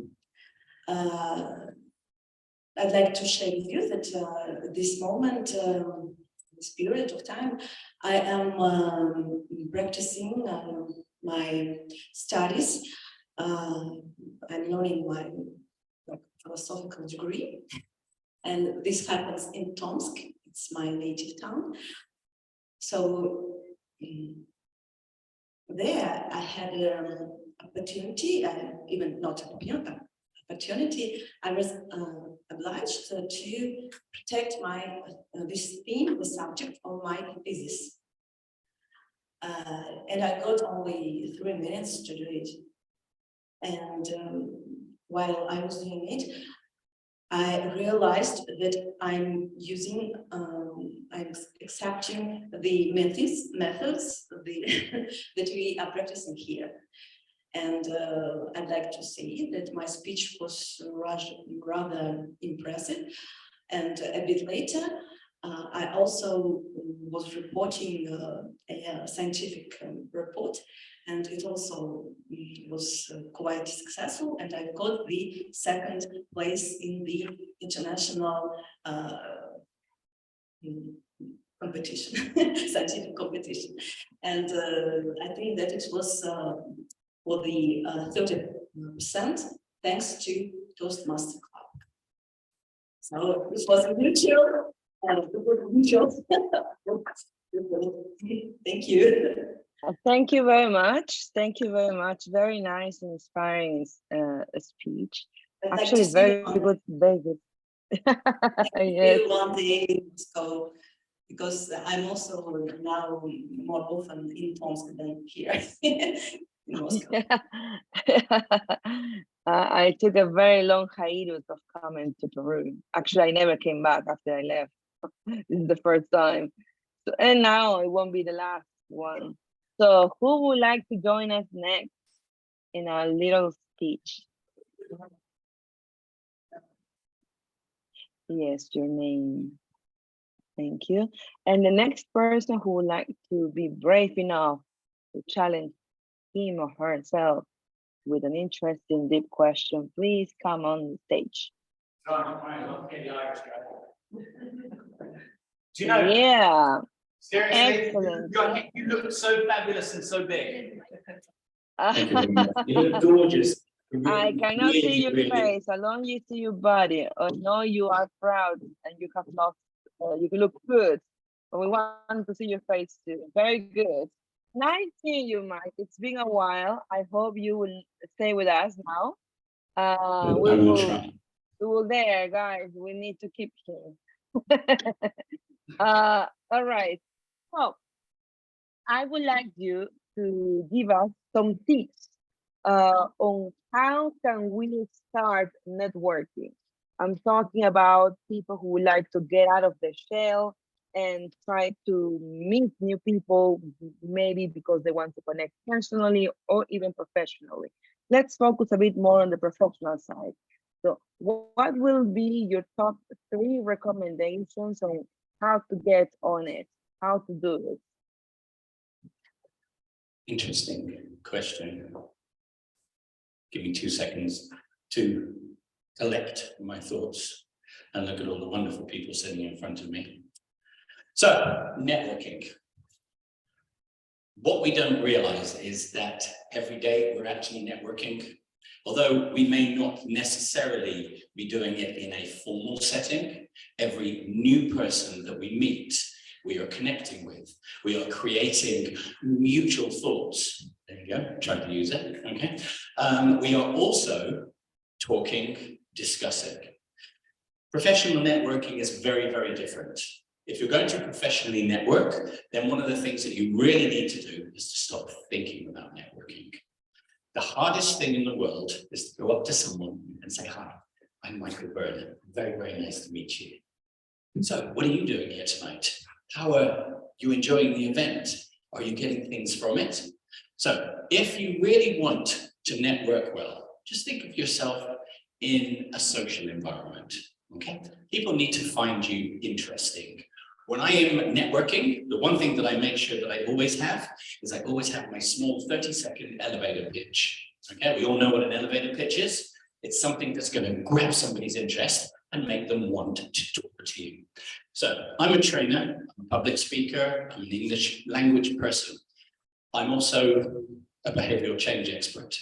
I'd like to share with you that this moment this period of time, I am practicing my studies. I'm learning my philosophical degree, and this happens in Tomsk. It's my native town. So there I had an opportunity, even not an opportunity, I was obliged to protect my this theme, the subject of my thesis. And I got only 3 minutes to do it. And while I was doing it, I realized that I'm using, I'm accepting the methods that we are practicing here. And I'd like to say that my speech was rather impressive. And a bit later, I also was reporting a scientific report, and it also was quite successful. And I got the 2nd place in the international competition, scientific competition. And I think that it was for the 30% thanks to Toastmaster Club. So this was mutual. Thank you. Thank you very much. Thank you very much. Very nice and inspiring speech. Actually, very good, very good. Yes. One day, so because I'm also now more often in Tomsk than here in Moscow. I took a very long hiatus of coming to Peru. Actually, I never came back after I left. This is the first time. So, and now it won't be the last one. So who would like to join us next in our little speech? Yes, your name. Thank you. And the next person who would like to be brave enough to challenge him or herself with an interesting deep question, please come on the stage. Do you know? Yeah. Seriously, Excellent. you look so fabulous and so big. Thank you. You look gorgeous. I cannot see your face. Alone you see your body. I know you are proud and you have lost. You look good, but we want to see your face too. Very good. Nice seeing you, Mike. It's been a while. I hope you will stay with us now. We will there, guys. We need to keep him. All right. So I would like you to give us some tips on how can we start networking. I'm talking about people who would like to get out of their shell and try to meet new people, maybe because they want to connect personally or even professionally. Let's focus a bit more on the professional side. So what will be your top 3 recommendations on how to get on it, how to do it? Interesting question. Give me 2 seconds to collect my thoughts and look at all the wonderful people sitting in front of me. So, networking. What we don't realize is that every day we're actually networking. Although we may not necessarily be doing it in a formal setting, every new person that we meet, we are connecting with. We are creating mutual thoughts. There you go, try to use it, okay? We are also talking, discussing. Professional networking is very, very different. If you're going to professionally network, then one of the things that you really need to do is to stop thinking about networking. The hardest thing in the world is to go up to someone and say, hi, I'm Michael Berlin. Very, very nice to meet you. So what are you doing here tonight? How are you enjoying the event? Are you getting things from it? So if you really want to network well, just think of yourself in a social environment, okay? People need to find you interesting. When I am networking, the one thing that I make sure that I always have is I always have my small 30-second elevator pitch. Okay, we all know what an elevator pitch is. It's something that's going to grab somebody's interest and make them want to talk to you. So I'm a trainer, I'm a public speaker, I'm an English language person. I'm also a behavioral change expert.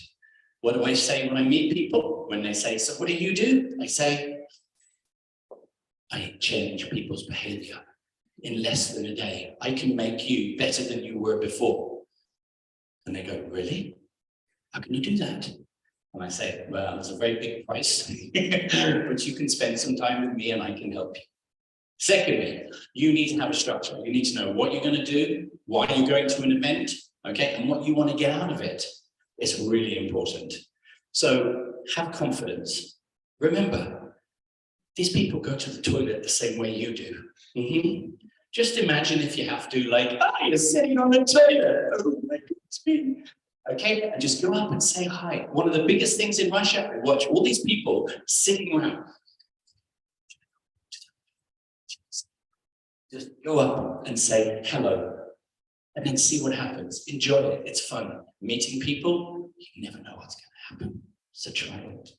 What do I say when I meet people? When they say, so what do you do? I say, I change people's behavior in less than a day. I can make you better than you were before. And they go, really? How can you do that? And I say, well, it's a very big price, but you can spend some time with me and I can help you. Secondly, you need to have a structure. You need to know what you're going to do, why you're going to an event, okay, and what you want to get out of it. It's really important. So have confidence. Remember, these people go to the toilet the same way you do. Just imagine if you have to, like, you're sitting on the toilet. Oh my goodness. Okay, and just go up and say hi. One of the biggest things in Russia, I watch all these people sitting around. Just go up and say hello, and then see what happens. Enjoy it, it's fun. Meeting people, you never know what's going to happen. So try it.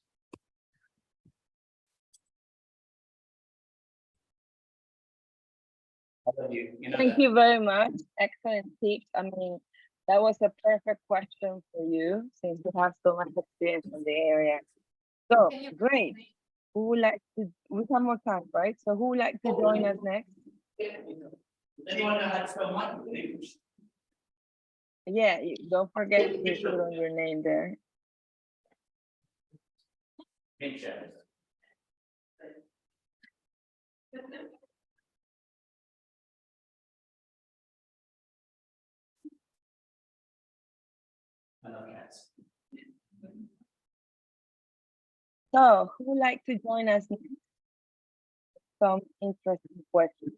Thank you very much. Excellent tips. I mean, that was a perfect question for you since you have so much experience in the area. So great. Who would like to, we have more time, right? So who would like to join us next? Anyone know how to spell my name? Yeah, don't forget to put on your name there. So who would like to join us next? Some interesting questions.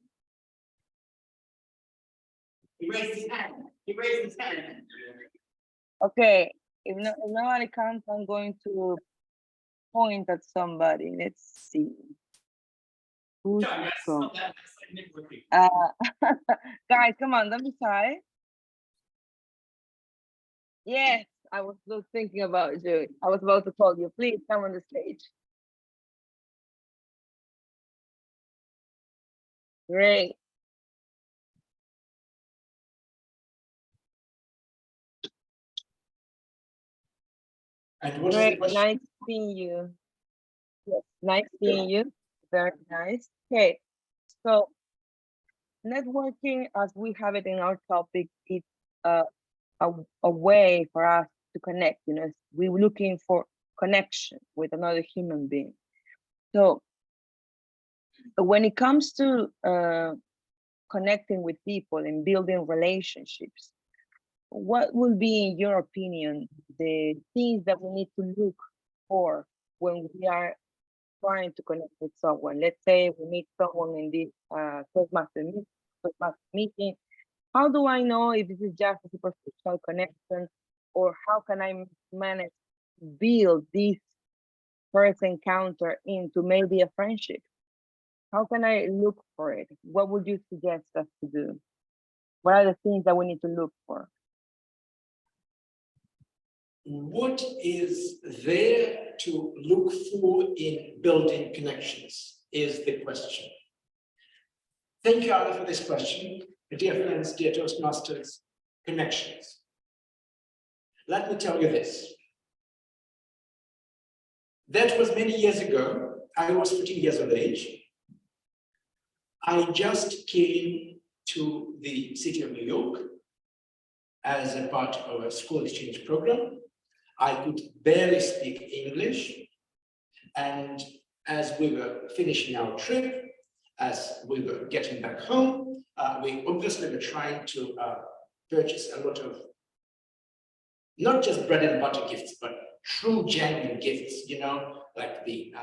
He raised his hand. He raised his hand. Okay, if nobody comes, I'm going to point at somebody. Let's see. Who's from? Guys, come on, don't be shy. Yes, I was still thinking about you. I was about to call you. Please come on the stage. Great. And what is the question? Nice seeing you. Yes, nice seeing you. Very nice. Okay, so networking, as we have it in our topic, is a way for us to connect. You know, we're looking for connection with another human being. So when it comes to connecting with people and building relationships, what will be, in your opinion, the things that we need to look for when we are trying to connect with someone? Let's say we meet someone in this Toastmaster meeting. How do I know if this is just a superficial connection, or how can I manage to build this first encounter into maybe a friendship? How can I look for it? What would you suggest us to do? What are the things that we need to look for? What is there to look for in building connections is the question. Thank you, Alla, for this question. Dear friends, dear Toastmasters, connections. Let me tell you this. That was many years ago. I was 14 years of age. I just came to the city of New York as a part of a school exchange program. I could barely speak English. And as we were finishing our trip, as we were getting back home, we obviously were trying to purchase a lot of, not just bread and butter gifts, but true genuine gifts, you know, like the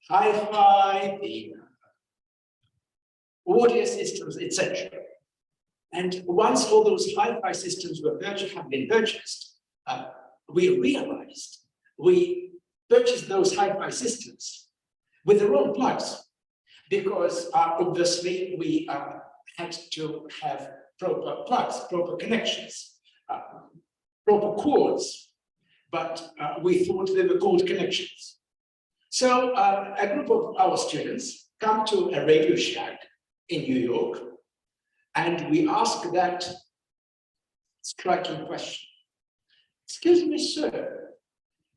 hi-fi, the audio systems, etc. And once all those hi-fi systems have been purchased, we realized we purchased those hi-fi systems with the wrong plugs, because obviously we had to have proper plugs, proper connections, proper cords, but we thought they were called connections. So a group of our students come to a Radio Shack in New York, and we ask that striking question. Excuse me, sir,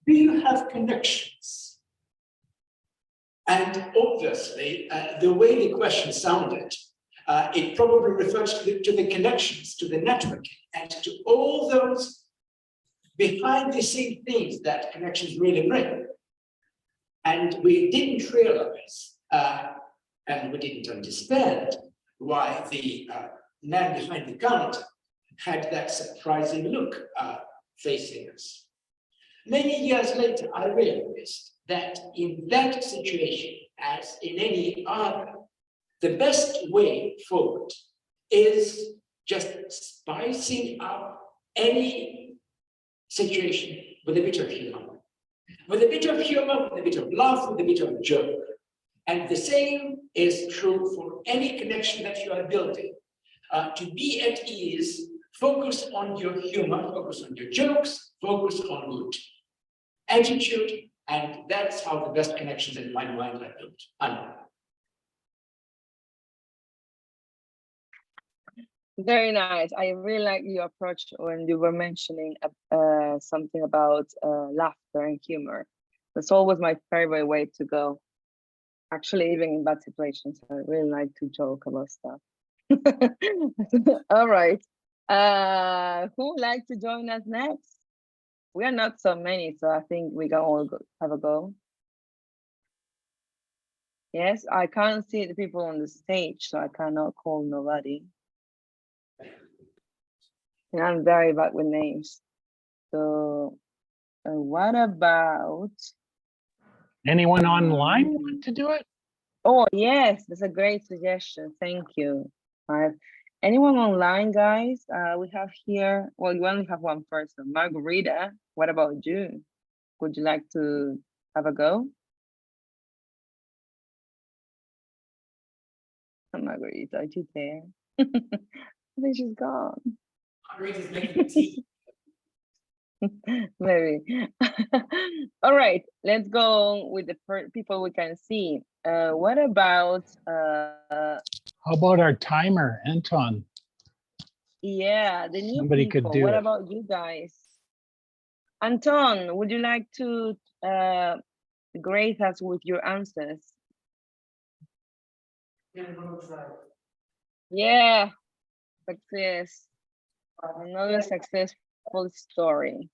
do you have connections? And obviously, the way the question sounded, it probably refers to the connections, to the networking, and to all those behind the scene things that connections really bring. And we didn't realize, and we didn't understand why the man behind the counter had that surprising look facing us. Many years later, I realized that in that situation, as in any other, the best way forward is just spicing up any situation with a bit of humor. With a bit of humor, with a bit of laugh, with a bit of joke. And the same is true for any connection that you are building. To be at ease, focus on your humor, focus on your jokes, focus on good attitude, and that's how the best connections in my mind are built. Anna. Very nice. I really like your approach when you were mentioning something about laughter and humor. That's always my favorite way to go. Actually, even in bad situations, I really like to joke about stuff. All right. Who would like to join us next? We are not so many, so I think we can all have a go. Yes, I can't see the people on the stage, so I cannot call nobody. And I'm very bad with names. So what about... Anyone online want to do it? Oh, yes, that's a great suggestion. Thank you. Anyone online, guys? We have here, well, you only have one person. Margarita, what about you? Would you like to have a go? Oh, Margarita, are you there? I think she's gone. Margarita's making tea. Maybe. All right, let's go with the people we can see. What about How about our timer, Anton? yeah, the new Somebody people. could do What it. about you guys? Anton, would you like to grace us with your answers? Yeah, success. Another successful story.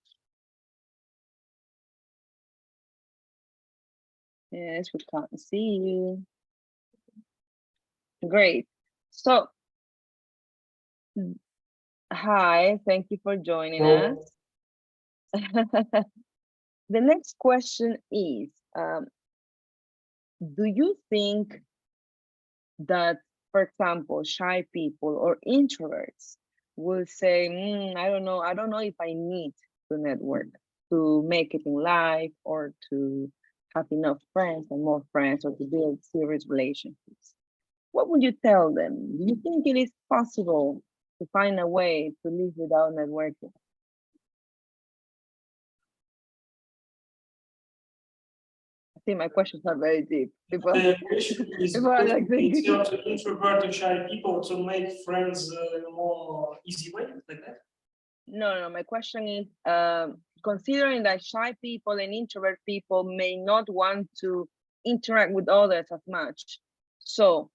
Yes, we can't see you. Great. So, hi, thank you for joining us. The next question is, do you think that, for example, shy people or introverts will say, I don't know if I need to network to make it in life or to have enough friends and more friends or to build serious relationships? What would you tell them? Do you think it is possible to find a way to live without networking? I think my questions are very deep. People, the question is, people are like thinking. to introvert and shy people to make friends in a more easy way, like that? No, my question is, considering that shy people and introvert people may not want to interact with others as much, so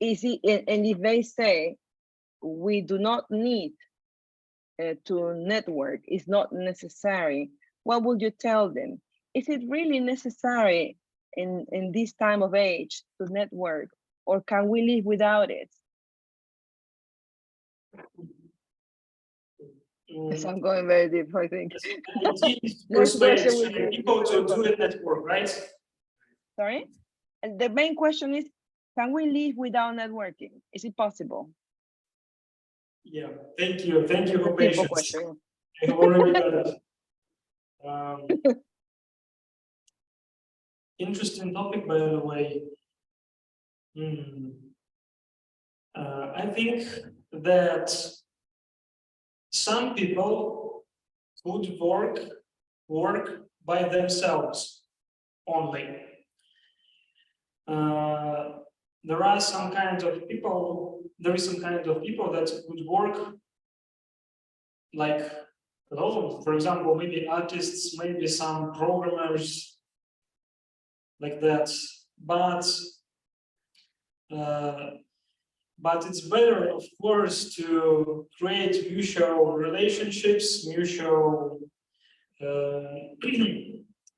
is it, and if they say we do not need to network, it's not necessary, what would you tell them? Is it really necessary in this time of age to network, or can we live without it? Yes, I'm going very deep, I think. Persuade people to do a network, right? Sorry? And the main question is, can we live without networking? Is it possible? Yeah, thank you for Simple patience. question. I have already got it. Interesting topic, by the way. I think that some people would work by themselves only. there are some kind of people. There is some kind of people that would work like, for example, maybe artists, maybe some programmers, like that. But it's better, of course, to create mutual relationships, mutual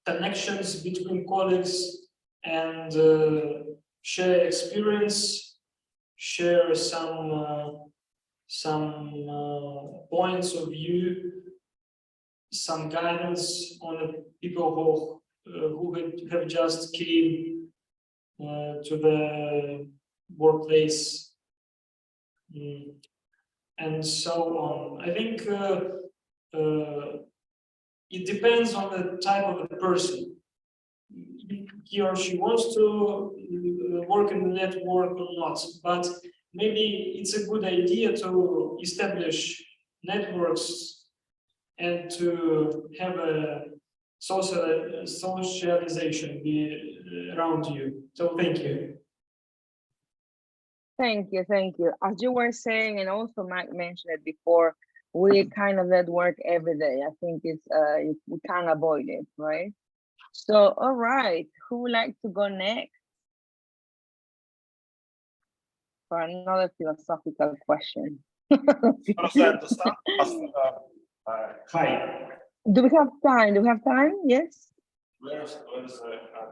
connections between colleagues, and share experience, share some points of view, some guidance on the people who have just came to the workplace, and so on. I think it depends on the type of the person. He or she wants to work in the network or not, but maybe it's a good idea to establish networks and to have a socialization around you. So thank you. Thank you, thank you. As you were saying, and also Mike mentioned it before, we kind of network every day. I think it's we can't avoid it, right? So, all right, who would like to go next for another philosophical question? Hi. Do we have time? Do we have time? Yes. Where's the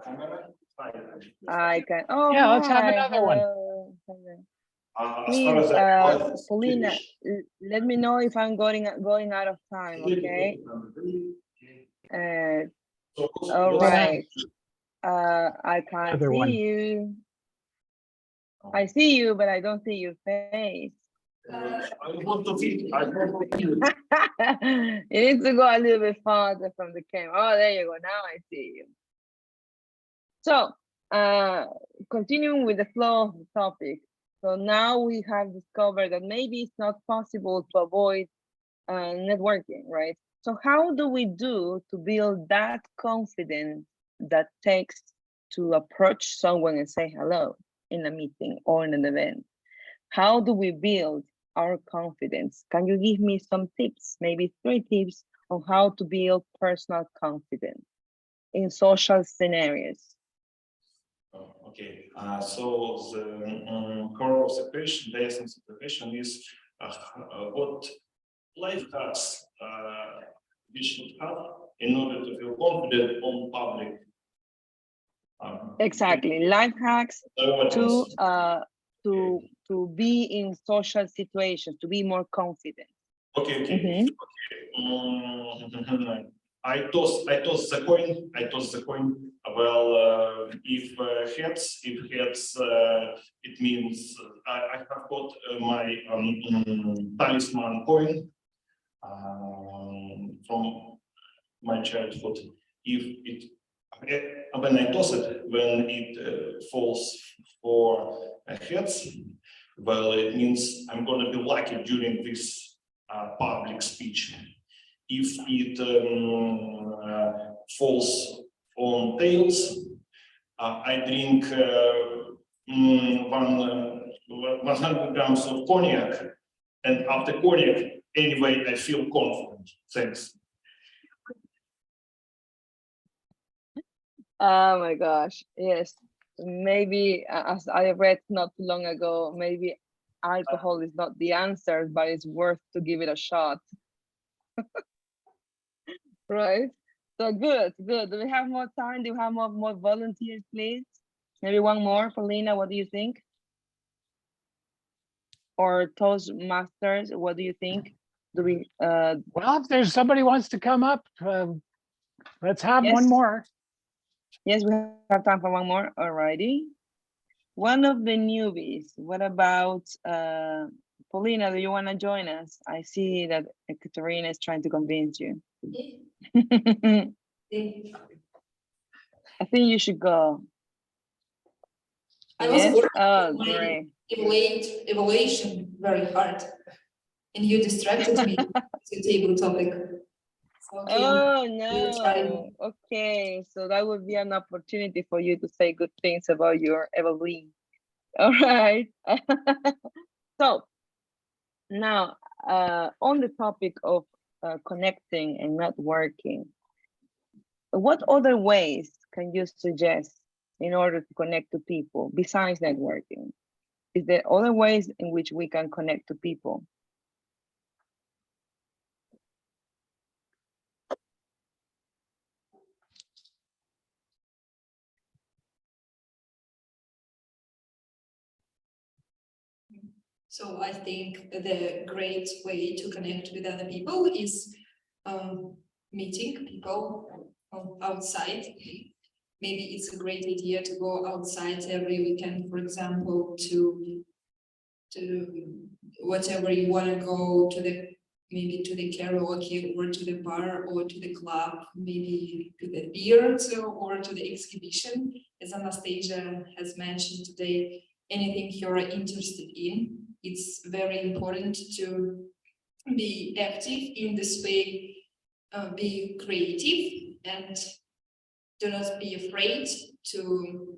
camera? I can. Oh, Yeah, let's have hi, another one. hello. As far as Please, Polina, let me know if I'm going out of time, okay? All right. I can't Other see one. you. I see you, but I don't see your face. I want to feel. I want to feel. You need to go a little bit farther from the camera. Oh, there you go. Now I see you. So, continuing with the flow of the topic. So now we have discovered that maybe it's not possible to avoid networking, right? So how do we do to build that confidence that takes to approach someone and say hello in a meeting or in an event? How do we build our confidence? Can you give me some tips, maybe 3 tips on how to build personal confidence in social scenarios? Okay, so the core of the question, the essence of the question is what life hacks we should have in order to feel confident on public. Exactly, life hacks to be in social situations, to be more confident. Okay. I toss the coin. Well, if heads, it means I have got my talisman coin from my childhood. When I toss it, when it falls for heads, well, it means I'm going to be lucky during this public speech. If it falls on tails, I drink 100 grams of cognac, and after cognac, anyway, I feel confident. Thanks. Oh my gosh, yes. Maybe, as I read not too long ago, maybe alcohol is not the answer, but it's worth to give it a shot. Right? So good. Do we have more time? Do we have more volunteers, please? Maybe one more, Polina, what do you think? Or Toastmasters, what do you think? Do we Well, if there's somebody wants to come up, let's have yes. one more. Yes, we have time for one more. Alrighty. One of the newbies. What about Polina? Do you want to join us? I see that Katerina is trying to convince you. I think you should go. I was Yes? working Oh, on my great. evaluation very hard, and you distracted me to table topic. Okay, Oh we'll try. no. Okay, so that would be an opportunity for you to say good things about your Evelyn. All right. So now, on the topic of connecting and networking, what other ways can you suggest in order to connect to people besides networking? Is there other ways in which we can connect to people? So I think the great way to connect with other people is meeting people outside. Maybe it's a great idea to go outside every weekend, for example, to whatever you want to go to, the maybe to the karaoke or to the bar or to the club, maybe to the theater or to the exhibition, as Anastasia has mentioned today. Anything you're interested in, it's very important to be active in this way, be creative, and do not be afraid to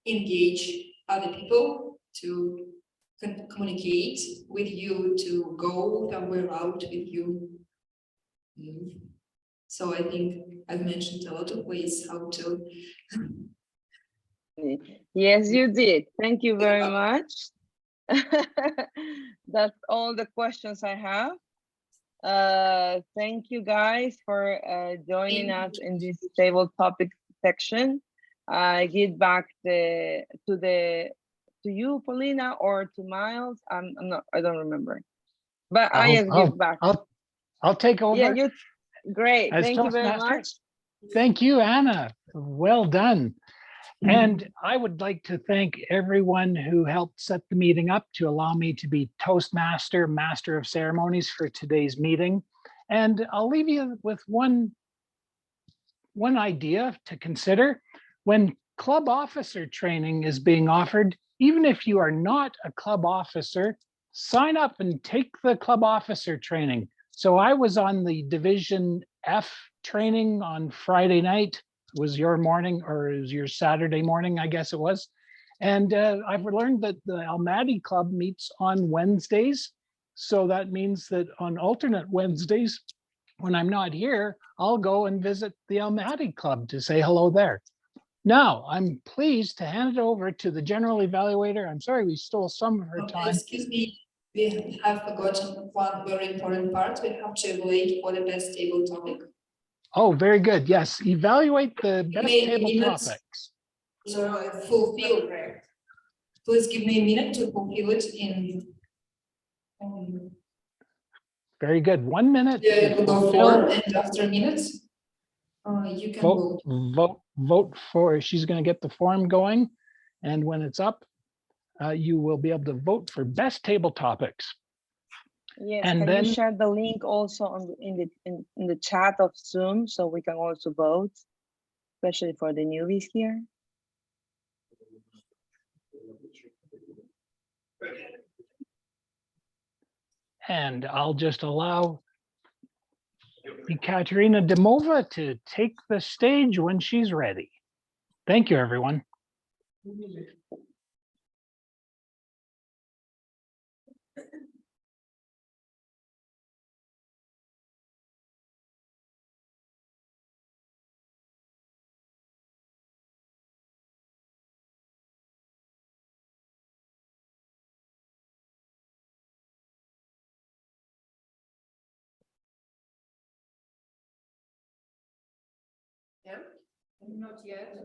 engage other people, to communicate with you, to go somewhere out with you. So I think I've mentioned a lot of ways how to. Yes, you did. Thank you very much. That's all the questions I have. Thank you guys for joining us in this table topic section. I give back to you, Polina, or to Myles. I'm not. I don't remember. But I just give back. I'll take over. Yeah, you. Great. As Thank you very Toastmaster. much. Thank you, Anna. Well done. And I would like to thank everyone who helped set the meeting up to allow me to be Toastmaster, Master of Ceremonies for today's meeting. And I'll leave you with one idea to consider. When club officer training is being offered, even if you are not a club officer, sign up and take the club officer training. So I was on the Division F training on Friday night. Was your morning, or is your Saturday morning, I guess it was. And I've learned that the Almaty Club meets on Wednesdays. So that means that on alternate Wednesdays, when I'm not here, I'll go and visit the Almaty Club to say hello there. Now, I'm pleased to hand it over to the General Evaluator. I'm sorry we stole some of her time. Excuse me, we have forgotten one very important part. We have to evaluate for the best table topic. Oh, very good. Yes, evaluate the best table topics. So fulfill. Please give me a minute to fulfill it in. Very good. 1 minute. Yeah, to fulfill, and after minutes, you can vote. Vote for. She's going to get the form going, and when it's up, you will be able to vote for best table topics. Yes, and can then you share the link also on in the chat of Zoom so we can also vote, especially for the newbies here? And I'll just allow Ekaterina Dimova to take the stage when she's ready. Thank you, everyone. Yeah, not yet.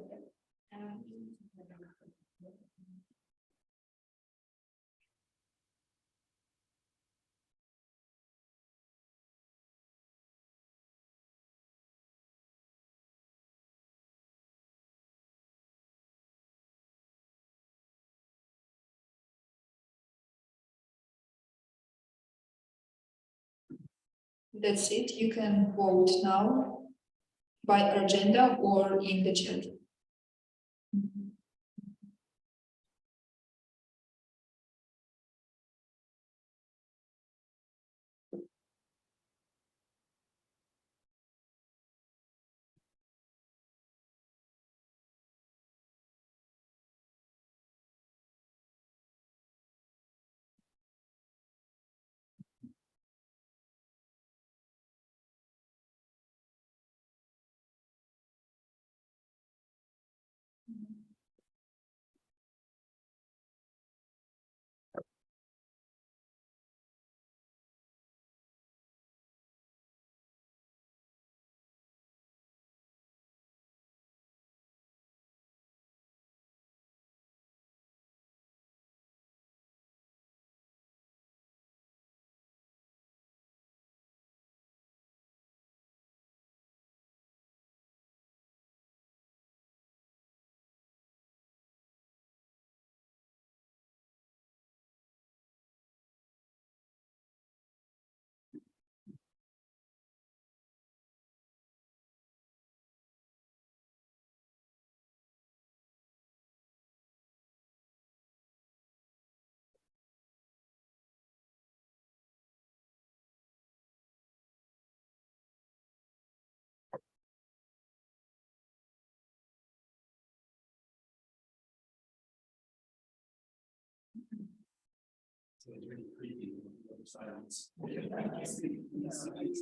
That's it. You can vote now by agenda or in the chat.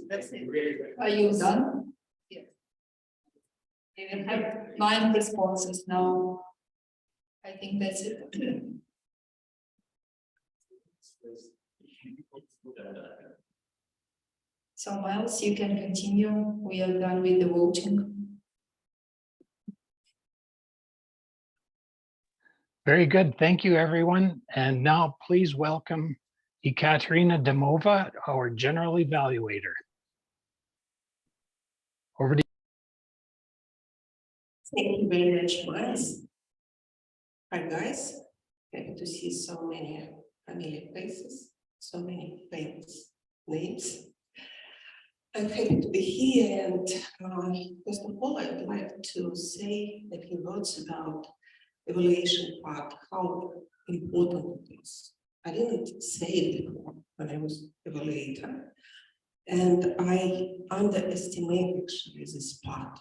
That's it. Are you done? Yes. We will have 9 responses now. I think that's it. So Myles, you can continue. We are done with the voting. Very good. Thank you, everyone. And now please welcome Ekaterina Demova, our general evaluator. Over to you. Thank you very much, Myles. Hi, guys. Happy to see so many familiar faces, so many famous names. I'm happy to be here, and first of all, I'd like to say a few words about evaluation part, how important it is. I didn't say it before when I was evaluator, and I underestimate actually this part.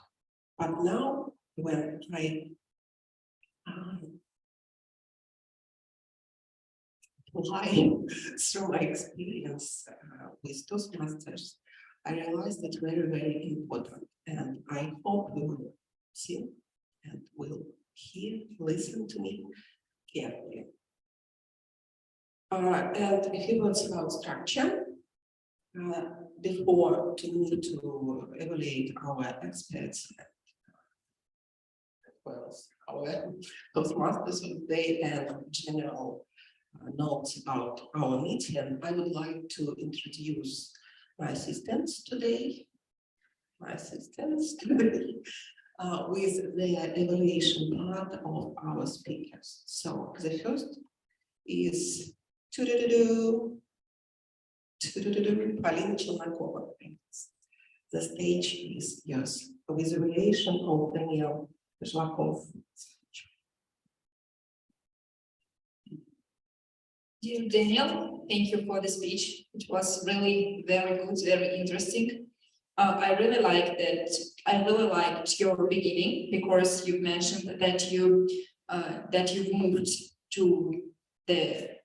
But now, when I apply through my experience with Toastmasters, I realized it's very, very important, and I hope we will see and will hear, listen to me carefully. And a few words about structure. Before to move to evaluate our experts, as well as our Toastmasters of the day and general notes about our meeting, I would like to introduce my assistants today. With the evaluation part of our speakers. So the first is Polina Chelnokova. The stage is yours. With the evaluation of Daniil, Pyzhlakov. Dear Daniil, thank you for the speech. It was really very good, very interesting. I really liked your beginning, because you mentioned that you moved to the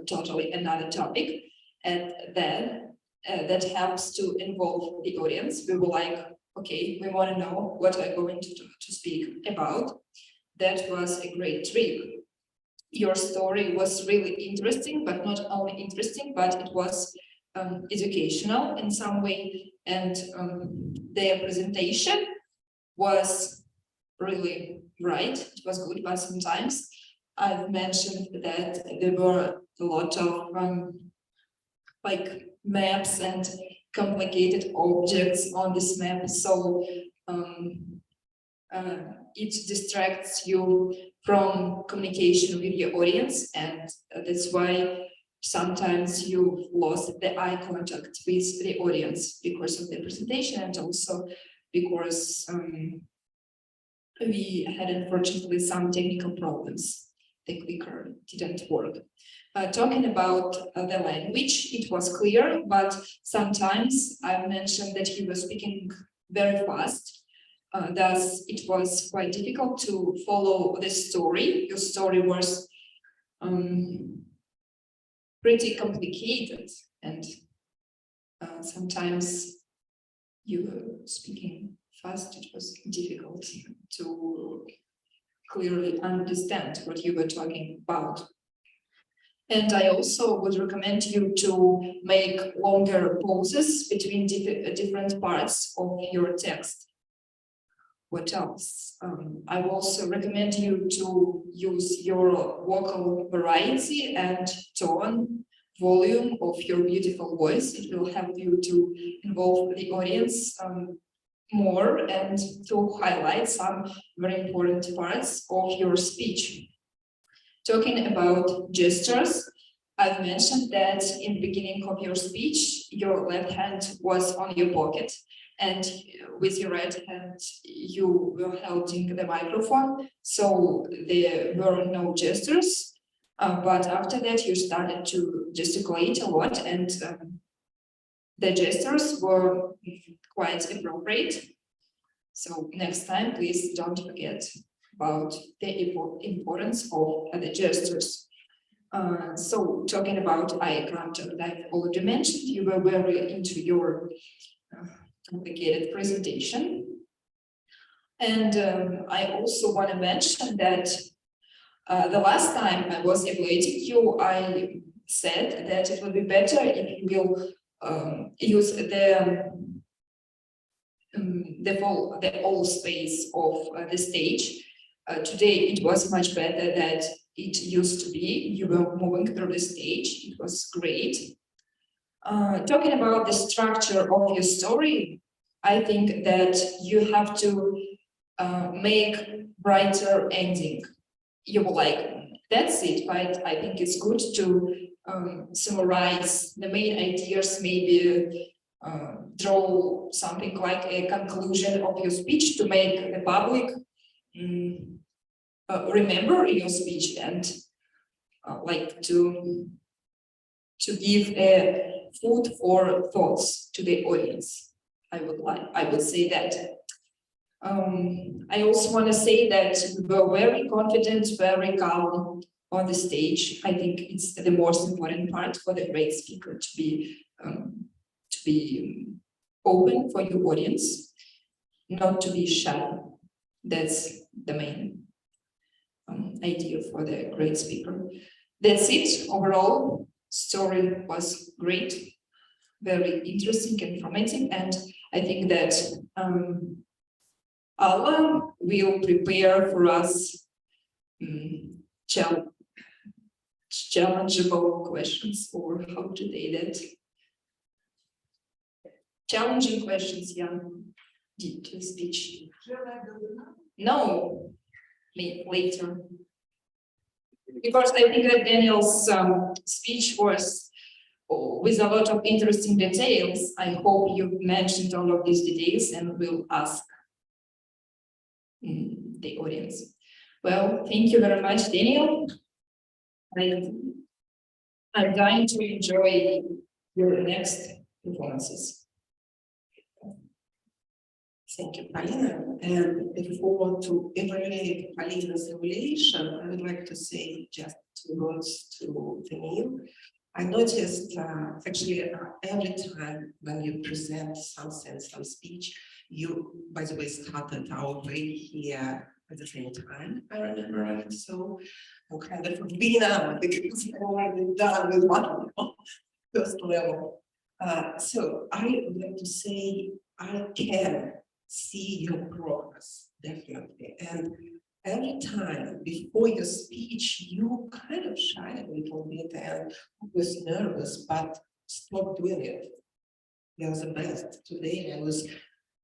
totally another topic, and then that helps to involve the audience. We were like, okay, we want to know what I'm going to speak about. That was a great trick. Your story was really interesting, but not only interesting, but it was educational in some way, and their presentation was really right. It was good, but sometimes I've mentioned that there were a lot of like maps and complicated objects on this map, so it distracts you from communication with your audience, and that's why sometimes you lost the eye contact with the audience because of the presentation, and also because we had unfortunately some technical problems. The clicker didn't work. Talking about the language, it was clear, but sometimes I mentioned that he was speaking very fast. Thus, it was quite difficult to follow the story. Your story was pretty complicated, and sometimes you were speaking fast. It was difficult to clearly understand what you were talking about. And I also would recommend you to make longer pauses between different parts of your text. What else? I will also recommend you to use your vocal variety and tone, volume of your beautiful voice. It will help you to involve the audience more and to highlight some very important parts of your speech. Talking about gestures, I've mentioned that in the beginning of your speech, your left hand was on your pocket, and with your right hand, you were holding the microphone, so there were no gestures. But after that, you started to gesticulate a lot, and the gestures were quite appropriate. So next time, please don't forget about the importance of the gestures. So talking about eye contact, I've already mentioned you were very into your complicated presentation. And I also want to mention that the last time I was evaluating you, I said that it would be better if you will use the whole space of the stage. Today it was much better that it used to be. You were moving through the stage. It was great. Talking about the structure of your story, I think that you have to make brighter ending. You were like, that's it, but I think it's good to summarize the main ideas, maybe draw something like a conclusion of your speech to make the public remember your speech and like to give a food for thoughts to the audience. I would say that. I also want to say that we were very confident, very calm on the stage. I think it's the most important part for the great speaker to be open for your audience, not to be shy. That's the main idea for the great speaker. That's it. Overall, story was great, very interesting, informative, and I think that Alla will prepare for us challengeable questions, or how to say that? Challenging questions, yeah, to speech. No, later. Because I think that Daniil's speech was with a lot of interesting details. I hope you've mentioned all of these details and will ask the audience. Well, thank you very much, Daniil. I'm dying to enjoy your next performances. Thank you, Polina. And before to evaluate Polina's evaluation, I would like to say just 2 words to Daniil. I noticed actually every time when you present something, some speech, you, by the way, started our way here at the same time, I remember it. So I'm kind of beginner because I'm already done with one first level. So I would like to say I can see your progress, definitely. And every time before your speech, you kind of shy a little bit and was nervous, but stop doing it. You're the best. Today I was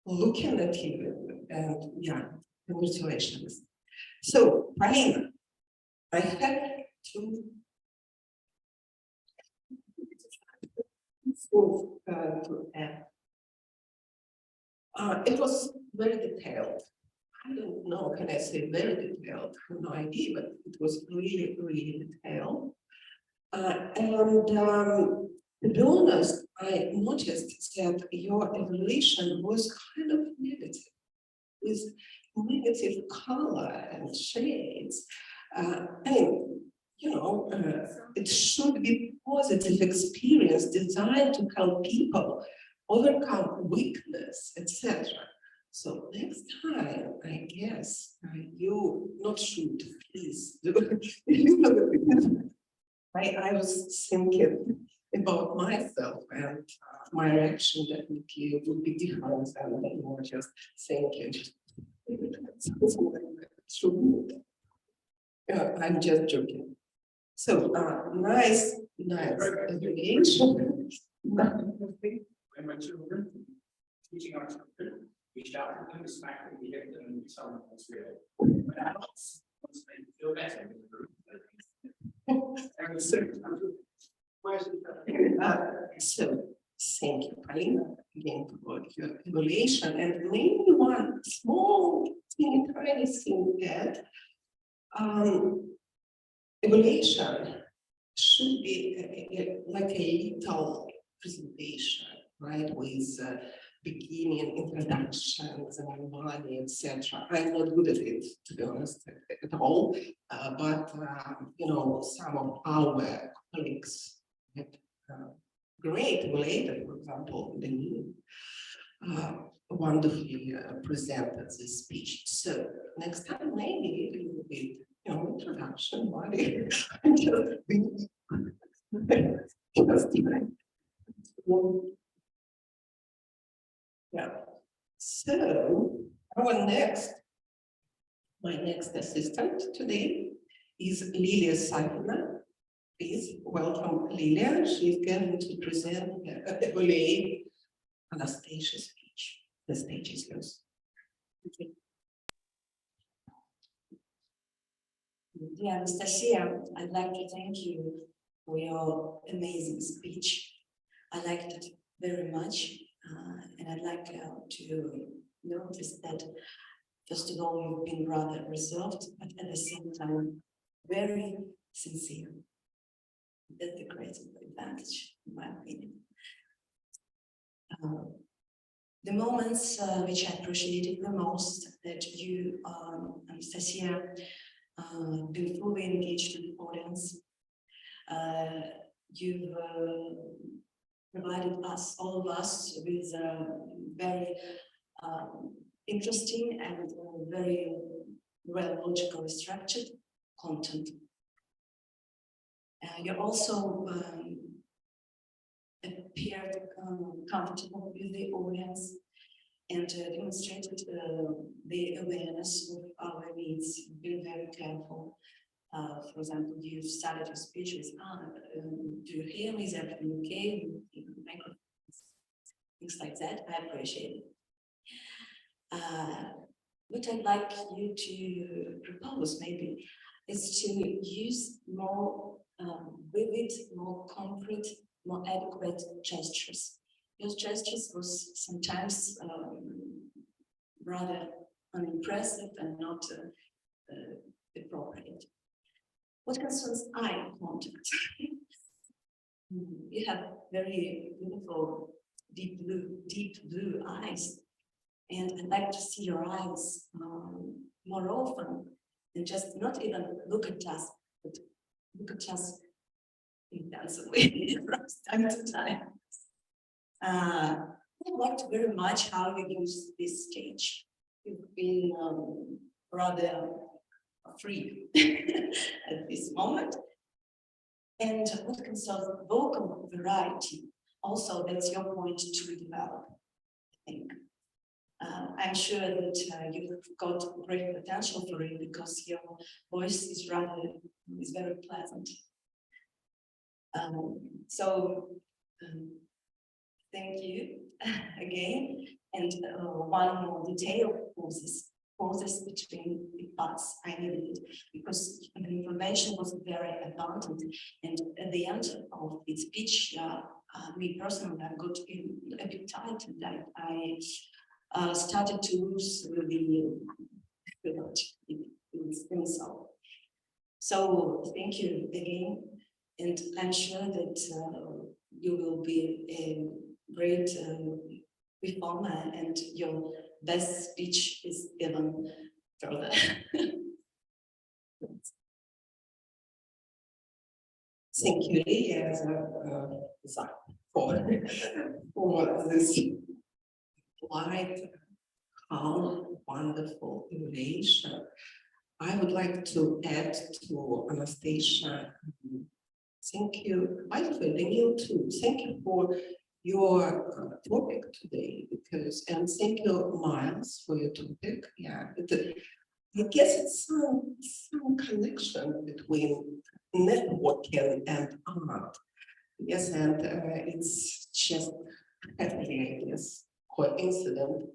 looking at you and yeah, congratulations. So, Polina, I have to add. It was very detailed. I don't know, can I say very detailed? I have no idea, but it was really, really detailed. And to be honest, I noticed that your evaluation was kind of negative, with negative color and shades. I mean, you know, it should be positive experience designed to help people overcome weakness, etc. So next time, I guess you not should, please do it. I was thinking about myself and my reaction definitely would be different than you were just thinking. I'm just joking. So nice evaluation. When my children teaching our children, reached out to them, smacked them, we hit them, someone else real. But adults, once they feel better in the group, so thank you, Polina, again for your evaluation, and maybe one small, tiny thing that evaluation should be like a little presentation, right, with beginning, introductions, and money, etc. I'm not good at it, to be honest, at all. But you know, some of our colleagues have great Evaluator, for example, Daniil, wonderfully presented this speech. So next time, maybe it will be, you know, introduction, money. Yeah. So my next assistant today is Liliya Safina. Please welcome Liliya. She's going to present the evaluate Anastasia's speech. The stage is yours. Okay. Dear Anastasiya, I'd like to thank you for your amazing speech. I liked it very much, and I'd like to notice that, first of all, you've been rather reserved, but at the same time, very sincere. That's the greatest advantage, in my opinion. The moments which I appreciated the most, that you, Anastasiya, been fully engaged with the audience. You've provided us, all of us, with very interesting and very well logically structured content. You also appeared comfortable with the audience and demonstrated the awareness of our needs. You've been very careful. For example, you started your speech with, do you hear me? Is everything okay? Things like that. I appreciate it. What I'd like you to propose maybe is to use more vivid, more concrete, more adequate gestures. Those gestures was sometimes rather unimpressive and not appropriate. What concerns eye contact? You have very beautiful, deep blue eyes, and I'd like to see your eyes more often, and just not even look at us, but look at us intensively from time to time. I liked very much how you use this stage. You've been rather free at this moment. And what concerns vocal variety, also that's your point to develop, I think. I'm sure that you've got great potential for it because your voice is very pleasant. Thank you again. And one more detail, pauses between the parts. I needed it because the information was very abundant. And at the end of the speech, me personally, I got a bit tight, and I started to lose the insult. So thank you again, and I'm sure that you will be a great performer, and your best speech is even further. Thank you, Liliya, for this light, calm, wonderful evaluation. I would like to add to Anastasiya. Thank you, by the way, Daniil too. Thank you for your topic today, and thank you, Myles, for your topic. Yeah, I guess it's some connection between networking and art. Yes, and it's just happily, I guess, coincident,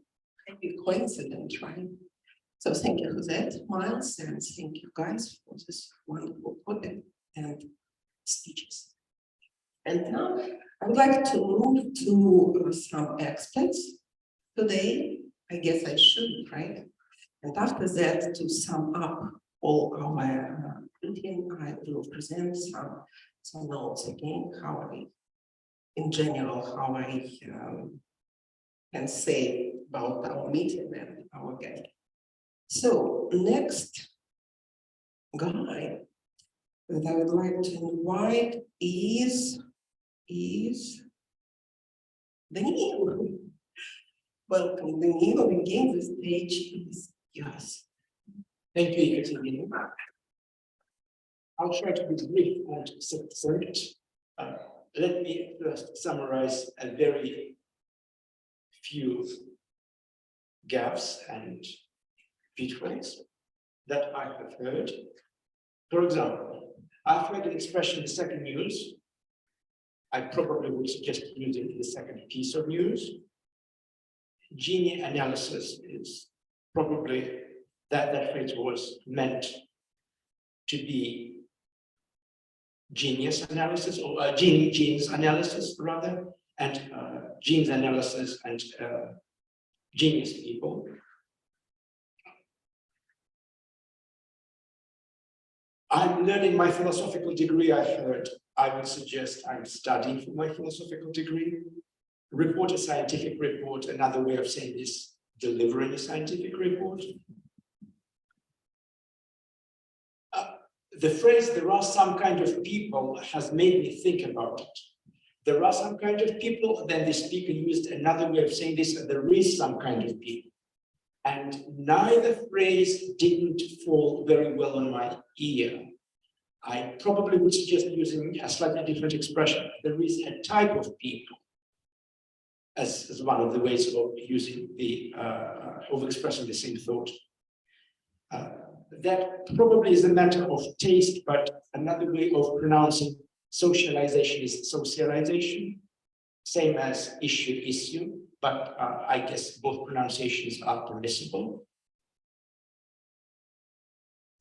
right? So thank you for that, Myles, and thank you guys for this wonderful topic and speeches. And now I would like to move to some experts today. I guess I should, right? And after that, to sum up all our meeting, I will present some notes again, in general, how I can say about our meeting and our guest. So next guy that I would like to invite is Daniil. Welcome, Daniil. Again, the stage is yours. Thank you, Ekaterina. I'll try to be brief and succinct. Let me first summarize a very few gaffes and pitfalls that I have heard. For example, I've heard an expression, the second news. I probably would suggest using the second piece of news. Genie analysis is probably that phrase was meant to be genius analysis or genes analysis rather, and genes analysis and genius people. I'm learning my philosophical degree. I heard I would suggest I'm studying for my philosophical degree. Report a scientific report, another way of saying this, delivering a scientific report. The phrase, there are some kind of people, has made me think about it. There are some kind of people, then the speaker used another way of saying this, there is some kind of people. And neither phrase didn't fall very well on my ear. I probably would suggest using a slightly different expression. There is a type of people as one of the ways of using the, of expressing the same thought. That probably is a matter of taste, but another way of pronouncing socialization is socialization, same as issue, but I guess both pronunciations are permissible.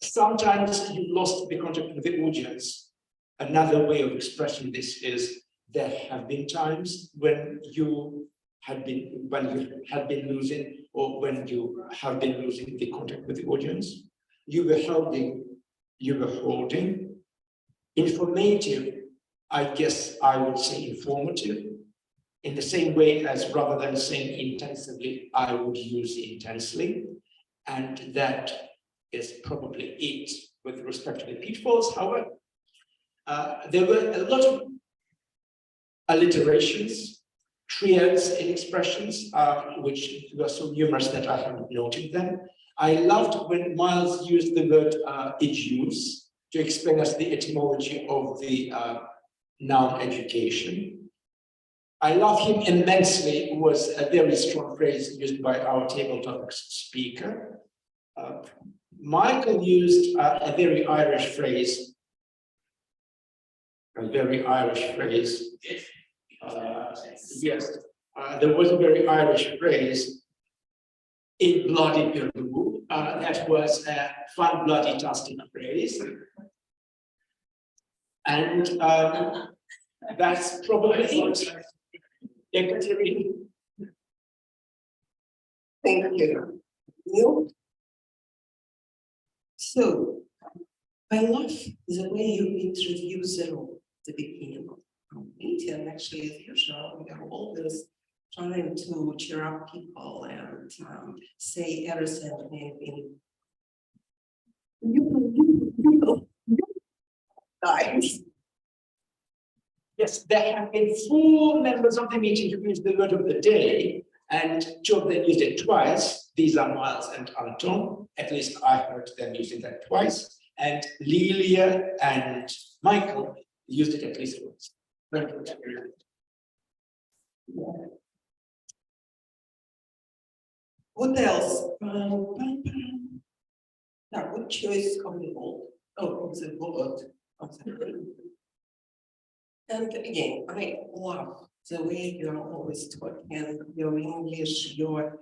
Sometimes you lost the contact with the audience. Another way of expressing this is there have been times when you had been losing, or when you have been losing the contact with the audience. You were holding. Informative, I guess I would say informative, in the same way as rather than saying intensively, I would use intensely. And that is probably it with respect to the pitfalls. However, there were a lot of alliterations, triads in expressions, which were so numerous that I haven't noted them. I loved when Myles used the word educe to explain us the etymology of the noun education. I love him immensely. It was a very strong phrase used by our table topics speaker. Michael used a very Irish phrase. Yes, there was a very Irish phrase, in bloody Peru. That was a fun, bloody, tastic phrase. And that's probably it. Ekaterina. Thank you. So, I love the way you introduce the role at the beginning of our meeting. Actually, as usual, we are always trying to cheer up people and say everything in you guys. Yes, there have been 4 members of the meeting who used the word of the day, and 2 of them used it twice. These are Myles and Anton. At least I heard them using that twice. And Liliya and Michael used it at least once. What else? Now, good choice of the word. Oh, it's a word. And again, I love the way you are always talking, your English, your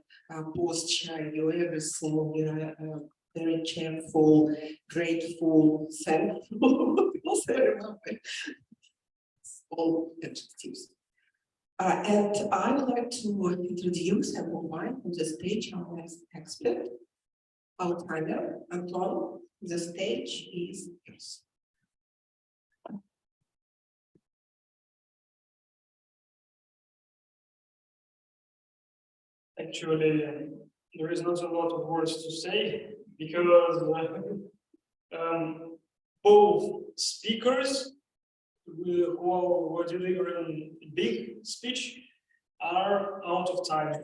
posture, your everything. You're very cheerful, grateful, thankful. Also, remember all adjectives. And I would like to introduce and invite on the stage our next expert, our timer, Anton. The stage is yours. Actually, there is not a lot of words to say because both speakers who were delivering a big speech are out of time.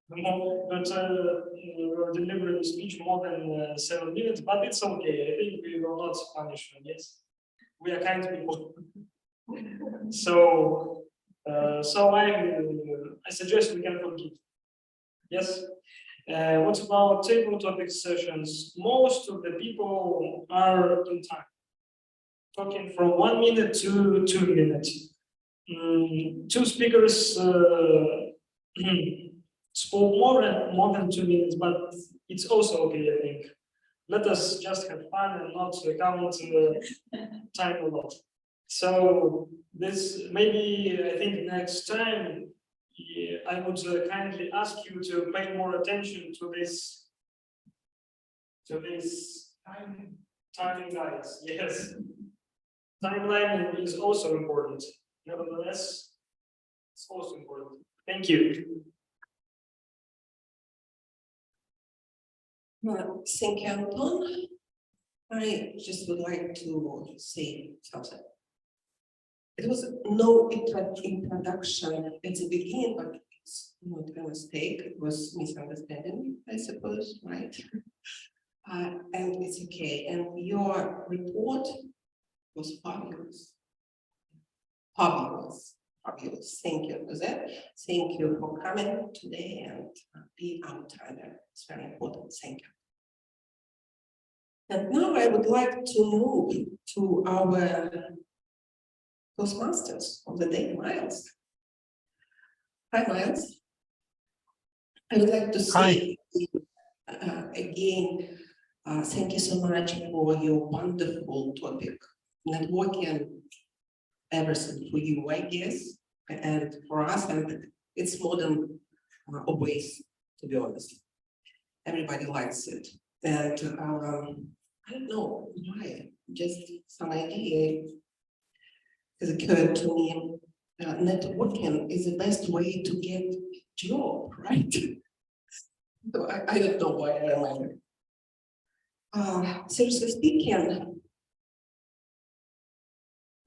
But we're delivering a speech more than 7 minutes, but it's okay. I think we will not punish them. Yes, we are kind people. So, I suggest we can forgive. Yes. What about table topic sessions? Most of the people are in time, talking from 1 minute to 2 minutes. Two speakers spoke more than 2 minutes, but it's also okay, I think. Let us just have fun and not count time a lot. So this maybe I think next time I would kindly ask you to pay more attention to this timing guides. Yes, timeline is also important. Nevertheless, it's also important. Thank you. Well, thank you, Anton. I just would like to say something. It was no introduction at the beginning, but it's not a mistake. It was misunderstanding, I suppose, right? And it's okay. And your report was fabulous. Fabulous. Fabulous. Thank you for that. Thank you for coming today and be on time. It's very important. Thank you. And now I would like to move to our Toastmasters of the day, Myles. Hi, Myles. I would like to say again, thank you so much for your wonderful topic, networking, everything for you, I guess, and for us, and it's modern always, to be honest. Everybody likes it, and I don't know why, just some idea has occurred to me. Networking is the best way to get a job, right? So I don't know why I remember. Seriously speaking,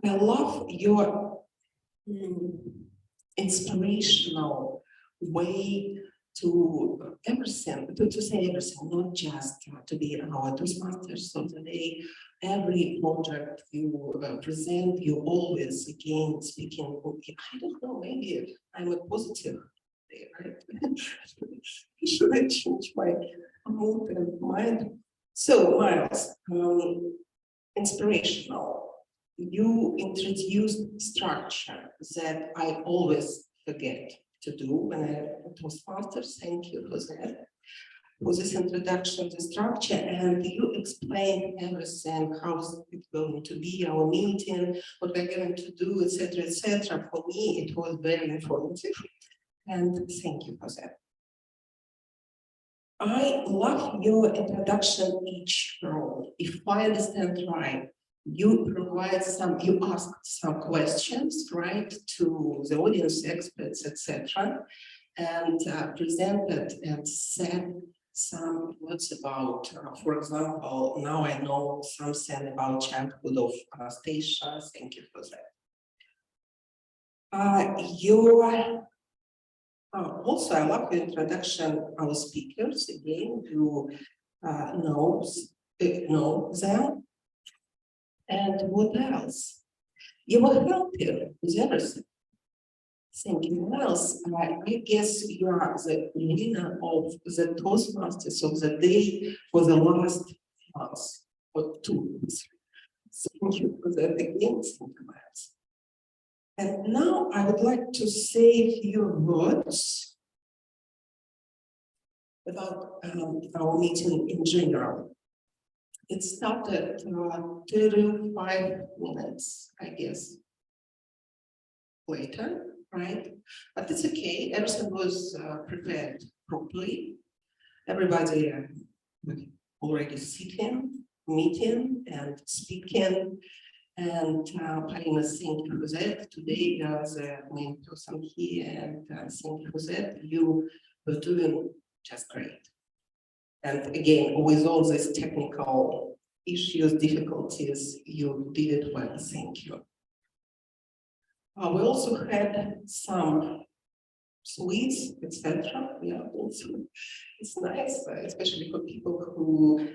I love your inspirational way to everything, to say everything, not just to be our Toastmasters of the day. Every project you present, you always again speaking. I don't know, maybe I'm a positive, right? Should I change my mood and mind? So, Myles, inspirational. You introduced structure that I always forget to do when I Toastmasters. Thank you for that, for this introduction to structure, and you explained everything, how it's going to be our meeting, what we're going to do, etc., etc. For me, it was very informative, and thank you for that. I love your introduction each role. If I understand right, you provide some, you ask some questions, right, to the audience, experts, etc., and presented and said some words about, for example, now I know something about childhood of Anastasiya. Thank you for that. Also, I love the introduction. Our speakers again, you know them. And what else? You were helping with everything. Thank you. What else? I guess you are the winner of the Toastmasters of the day for the last month or 2 months. Thank you for that again. Thank you, Myles. And now I would like to say a few words about our meeting in general. It started 35 minutes, I guess, later, right? But it's okay, everything was prepared properly. Everybody already sitting, meeting and speaking. And Polina, thank you for that. Today, the main person here, and thank you for that. You We're doing just great. And again, with all these technical issues, difficulties, you did it well, thank you. We also had some sweets, etc. Yeah, also it's nice, especially for people who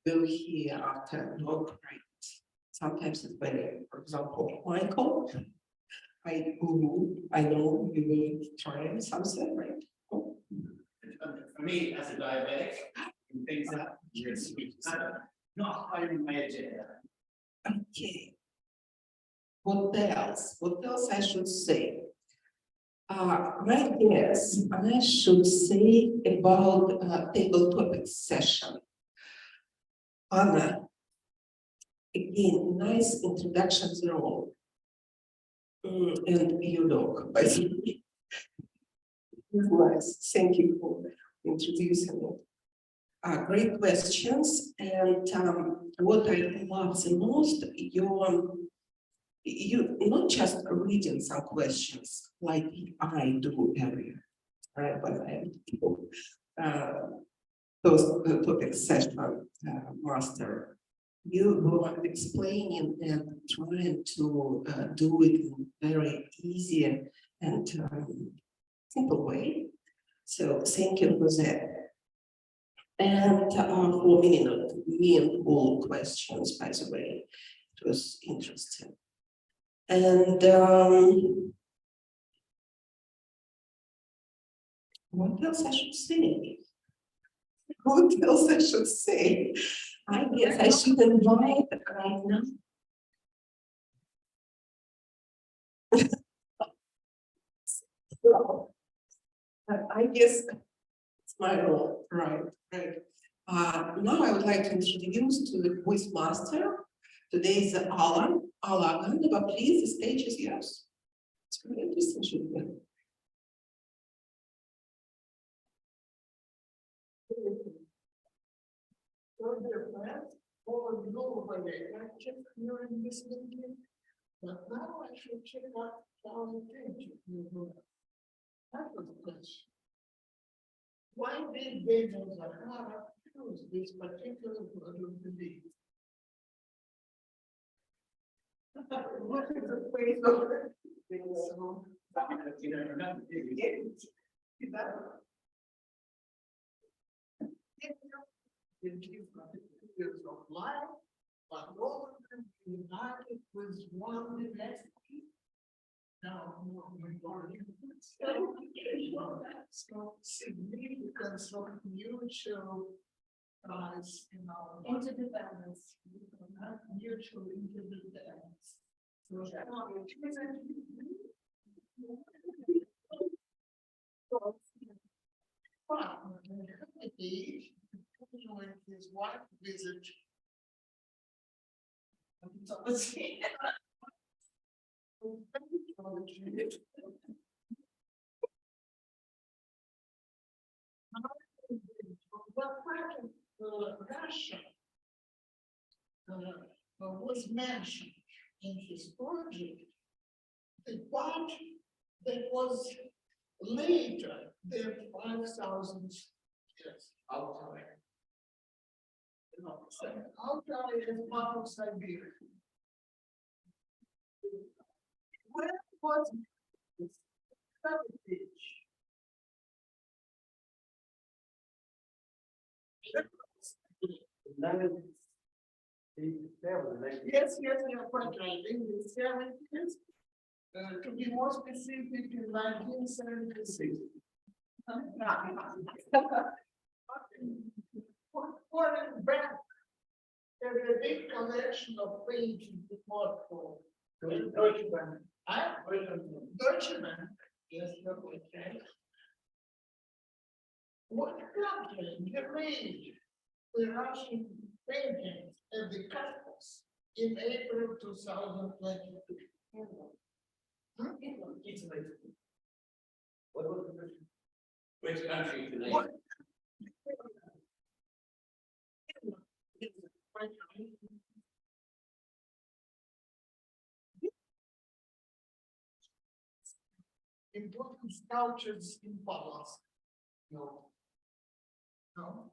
go here after long break. Sometimes it's very, for example, Michael. I know you will try something, right? Oh. For me, as a diabetic, things that not high on my agenda. Okay. What else? What else I should say? I guess I should say about table topics session. Anna, again, nice introduction to role. And your dog, by the way. Nice. Thank you for introducing it. Great questions. And what I love the most, you not just reading some questions like I do earlier, right? When I do those topic session master, you were explaining and trying to do it in very easy and simple way. So thank you for that. And for meaningful questions, by the way, it was interesting. And what else I should say? What else I should say? I guess I should invite right now. So, I guess it's my role, right? Now I would like to introduce to the Quizmaster. Today is Alla. Alla Oganova, please, the stage is yours. It's very interesting. So dear friends, all of you already active during this meeting, but now I should check out how the page you do. That was the question. Why did Zakharov choose this particular word of the day? What is the place of it? So, you don't remember, do you? Years of life, but all of them united with one identity. Now, so significance of mutual ties in our interdependence, mutual interdependence. When his wife visit Russia was mentioned in his project, the part that was later than 5,000 years outside. Outside is part of Siberia. Where was this heritage? Yes, you're quite right. In the 70s, to be more specific, in 1976. Foreign back, there's a big collection of paintings in Moscow. Deutsche Bank. Deutsche Bank. Yes, okay. What country made the Russian paintings at the Caucasus in April 2022? Italy. What was the question? Which country today? important sculptures in Palace? No. No.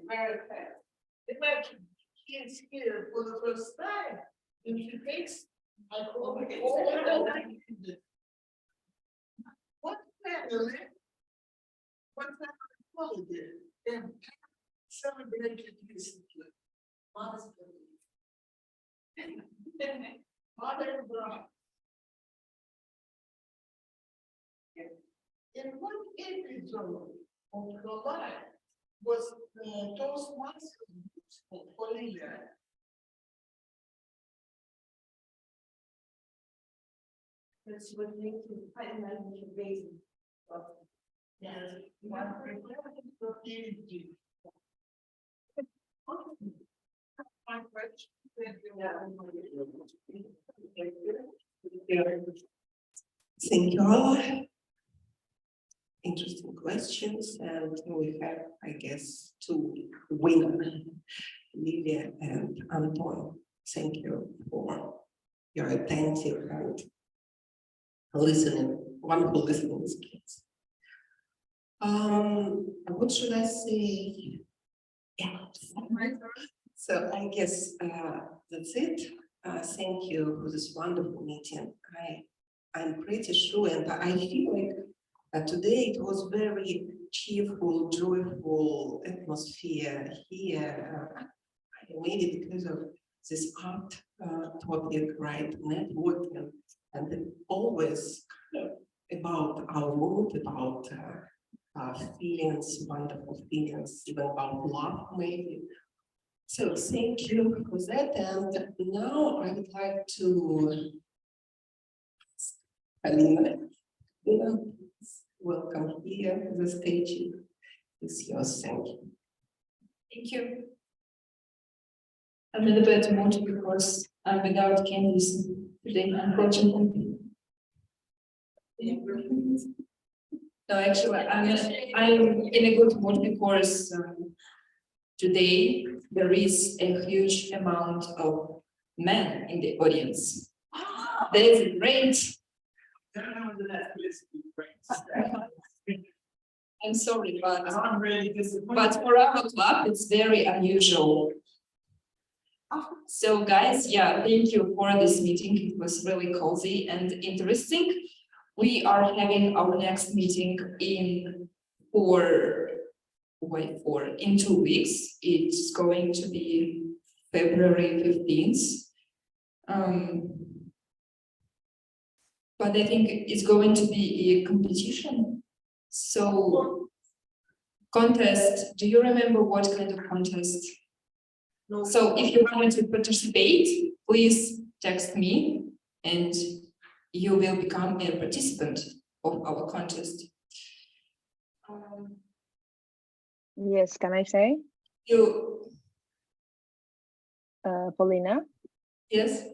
Very fast. Imagine he is here for the first time. And he takes, I call it what family? What family holiday? And celebrated recently. Mother's birthday. Mother bride. In what episode of her life was Toastmaster useful for Liliya? That's what makes you find language amazing. Yes, one for PhD. My question. Thank you all. Interesting questions, and we have, I guess, two winners, Liliya and Anton. Thank you for your attentive and listening, wonderful listening skills. What should I say? Yeah. So I guess that's it. Thank you for this wonderful meeting. I'm pretty sure, and I feel like today it was very cheerful, joyful atmosphere here. I made it because of this art topic, right? Networking, and always about our mood, about feelings, wonderful feelings, even about love, maybe. So thank you for that. And now I would like to Polina, welcome here. The stage is yours. Thank you. Thank you. I'm in a bad mood because I'm without candies today, unfortunately. No, actually, I'm in a good mood because today there is a huge amount of men in the audience. That is great. I'm sorry, but I'm really disappointed. But for our club, it's very unusual. So, guys, yeah, thank you for this meeting. It was really cozy and interesting. We are having our next meeting in 2 weeks. It's going to be February 15th. But I think it's going to be a competition. So, contest, do you remember what kind of contest? No. So if you want to participate, please text me and you will become a participant of our contest. Yes, can I say? You. Polina? Yes.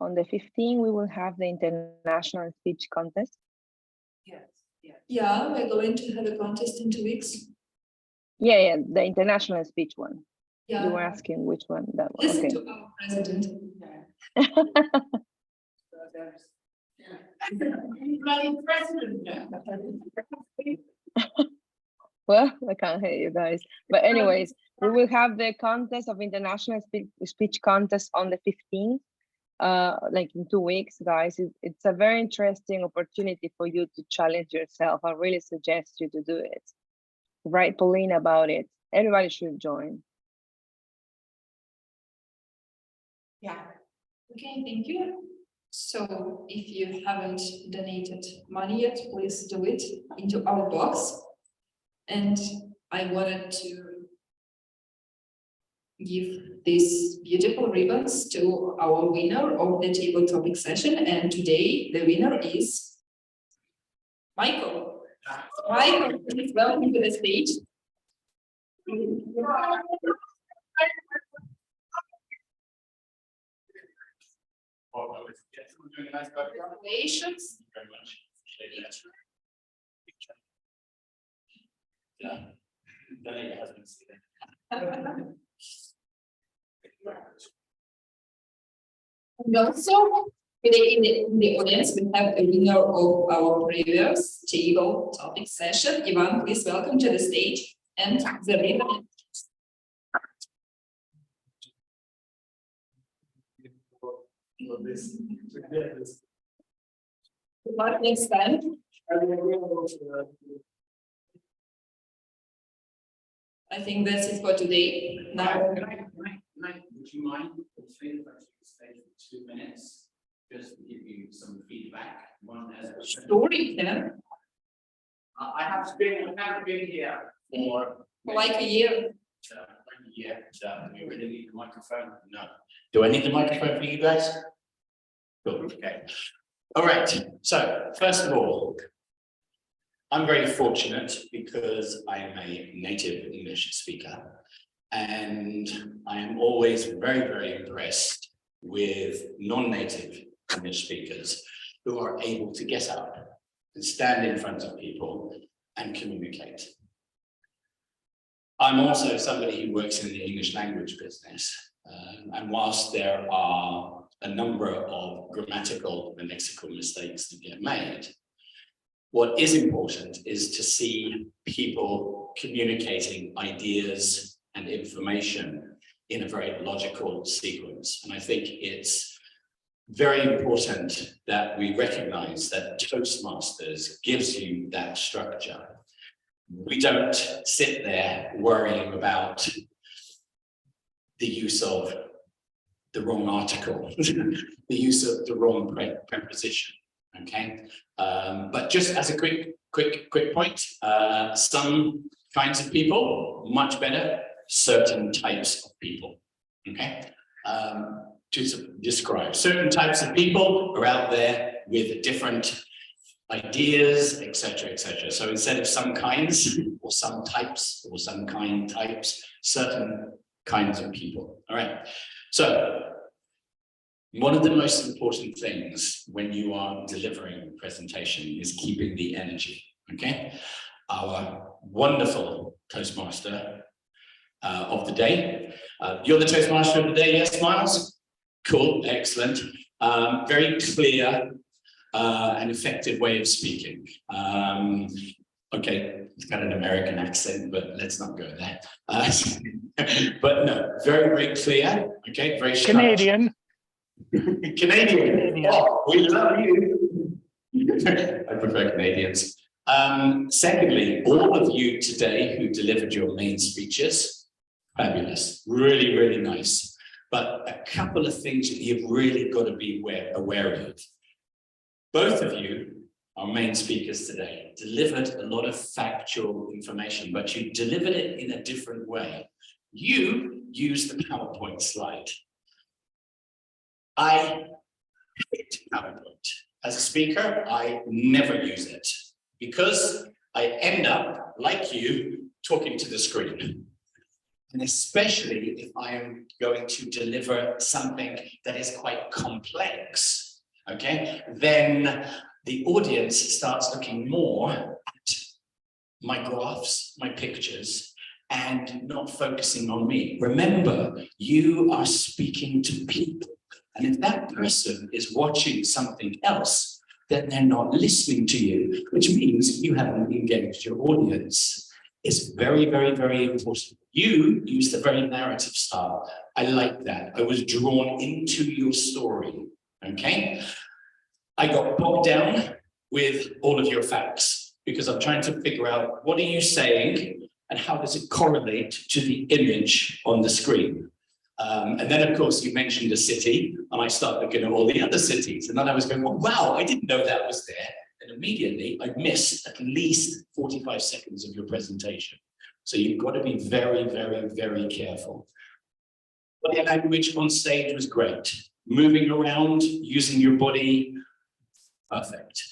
On the 15th, we will have the international speech contest. Yes. Yeah, we're going to have a contest in 2 weeks. Yeah, the international speech one. Yeah. You were asking which one that one. Listen Okay. to our president. Well, I can't hear you guys. But anyways, we will have the contest of international speech contest on the 15th. Like in 2 weeks, guys. It's a very interesting opportunity for you to challenge yourself. I really suggest you to do it. Write Polina about it. Everybody should join. Yeah. Okay, thank you. So if you haven't donated money yet, please do it into our box. And I wanted to give these beautiful ribbons to our winner of the table topic session. And today the winner is Michael. Michael, please welcome to the stage. Congratulations. Very much. Yeah. Daniil hasn't seen it. And also, today in the audience, we have a winner of our previous table topic session. Ivan, please welcome to the stage. And the winner. Good luck next time. I think that's it for today. Now, Would you mind if I stay for 2 minutes, just to give you some feedback? One as a story then, I have been here for like a year. Do you really need the microphone? No. Do I need the microphone for you guys? Cool. Okay. All right. So first of all, I'm very fortunate because I am a native English speaker, and I am always very, very impressed with non-native English speakers who are able to get up and stand in front of people and communicate. I'm also somebody who works in the English language business, and whilst there are a number of grammatical and lexical mistakes that get made, what is important is to see people communicating ideas and information in a very logical sequence. And I think it's very important that we recognize that Toastmasters gives you that structure. We don't sit there worrying about the use of the wrong article, the use of the wrong preposition, okay? But just as a quick point, some kinds of people, much better, certain types of people, okay? To describe, certain types of people are out there with different ideas, etc., etc. So instead of some kinds, or some types, or some kind types, certain kinds of people, all right? So one of the most important things when you are delivering a presentation is keeping the energy, okay? Our wonderful Toastmaster of the day. You're the Toastmaster of the day, yes, Myles? Cool, excellent. Very clear and effective way of speaking. Okay, it's got an American accent, but let's not go there. But no, very, very clear, okay, very Canadian. Canadian. Oh, we love you. I prefer Canadians. Secondly, all of you today who delivered your main speeches, fabulous, really, really nice. But a couple of things that you've really got to be aware of. Both of you, our main speakers today, delivered a lot of factual information, but you delivered it in a different way. You used the PowerPoint slide. I hate PowerPoint. As a speaker, I never use it because I end up, like you, talking to the screen. And especially if I am going to deliver something that is quite complex, okay, then the audience starts looking more at my graphs, my pictures, and not focusing on me. Remember, you are speaking to people. And if that person is watching something else, then they're not listening to you, which means you haven't engaged your audience. It's very, very, very important. You use the very narrative style. I like that. I was drawn into your story, okay? I got bogged down with all of your facts because I'm trying to figure out what are you saying and how does it correlate to the image on the screen? And then, of course, you mentioned a city, and I start looking at all the other cities. And then I was going, well, wow, I didn't know that was there. And immediately, I missed at least 45 seconds of your presentation. So you've got to be very, very, very careful. Body language on stage was great. Moving around, using your body, perfect.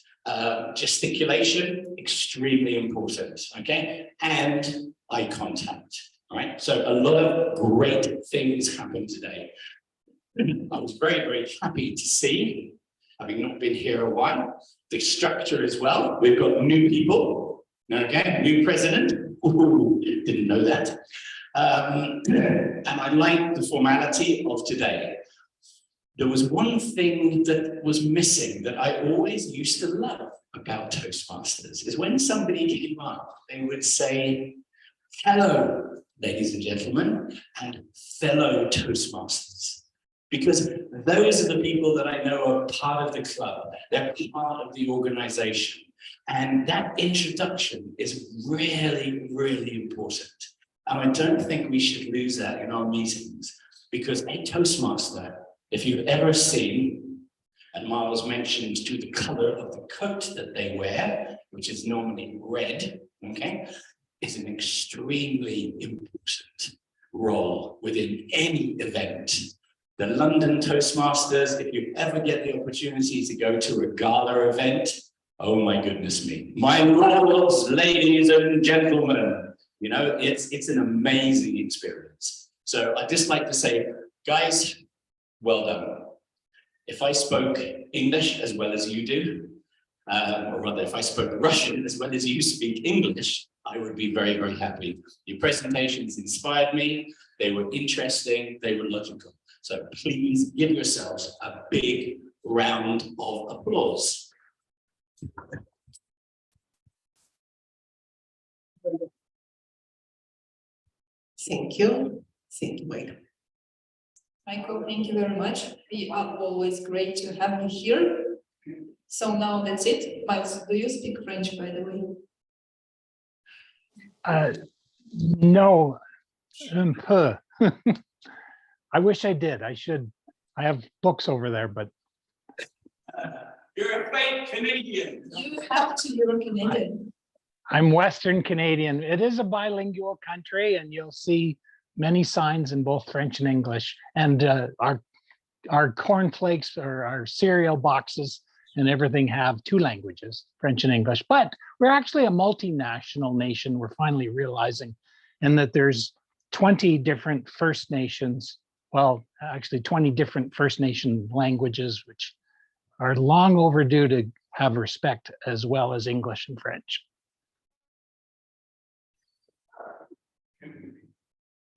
Gesticulation, extremely important, okay? And eye contact. All right, so a lot of great things happened today. I was very, very happy to see, having not been here a while, the structure as well. We've got new people, okay, new president. Ooh, didn't know that. And I like the formality of today. there was one thing that was missing that I always used to love about Toastmasters, is when somebody came up, they would say, hello, ladies and gentlemen, and fellow Toastmasters. Because those are the people that I know are part of the club, they're part of the organization. And that introduction is really, really important. And I don't think we should lose that in our meetings, because a Toastmaster, if you've ever seen, and Myles mentioned to the color of the coat that they wear, which is normally red, okay, is an extremely important role within any event. The London Toastmasters, if you ever get the opportunity to go to a gala event, oh my goodness me, my lords, ladies and gentlemen, you know, it's an amazing experience. So I'd just like to say, guys, well done. If I spoke English as well as you do, or rather, if I spoke Russian as well as you speak English, I would be very, very happy. Your presentations inspired me. They were interesting. They were logical. So please give yourselves a big round of applause. Thank you. Thank you, Wade. Michael, thank you very much. We are always great to have you here. So now that's it. Myles, do you speak French, by the way? No, un peu. I wish I did. I should. I have books over there, but You're a fake Canadian. You have to, you're Canadian. I'm Western Canadian. It is a bilingual country, and you'll see many signs in both French and English. And our cornflakes or our cereal boxes and everything have two languages, French and English. But we're actually a multinational nation. We're finally realizing, and that there's 20 different First Nations. Well, actually 20 different First Nation languages, which are long overdue to have respect, as well as English and French.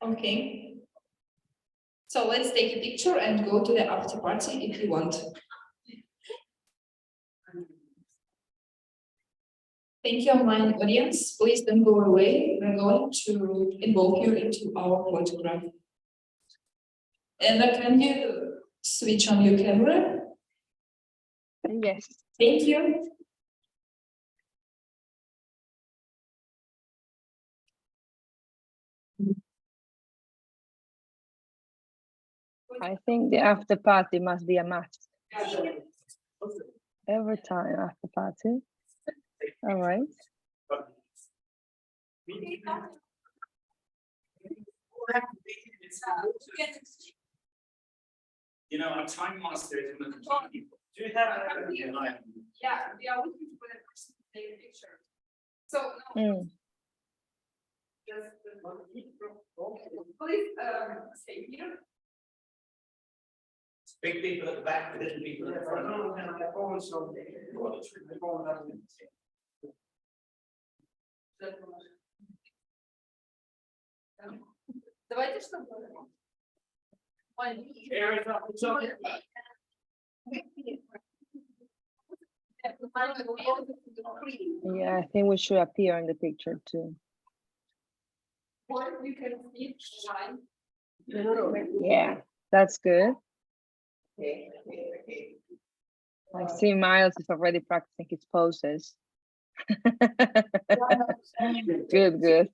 Okay. So let's take a picture and go to the after party if you want. Thank you, online audience. Please don't go away. We're going to involve you into our photograph. And can you switch on your camera? Yes. Thank you. I think the after party must be a must. Every time after party. All right. You know, I'm time master. Do you have Yeah, we are looking for the person to take a picture. So please stay here. Big people at the back, little people at the front. Давайте что Yeah, I think we should appear in the picture too. you can see Yeah, that's good. I see Myles is already practicing his poses. Good, good.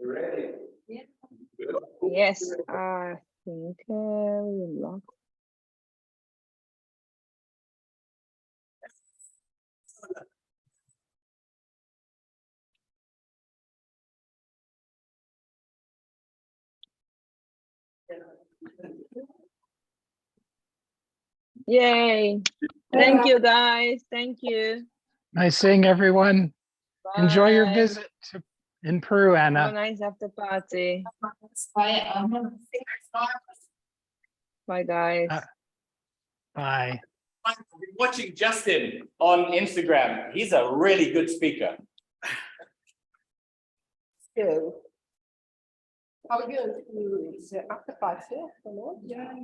Ready? Yes, I think we'll lock. Yay. Thank you, guys. Thank you. Nice seeing everyone. Bye. Enjoy your visit in Peru, Have a Anna. nice after party. Bye. Bye, guys. Bye. I've been watching Justin on Instagram. He's a really good speaker. So, are we going to the after party or not? Yeah.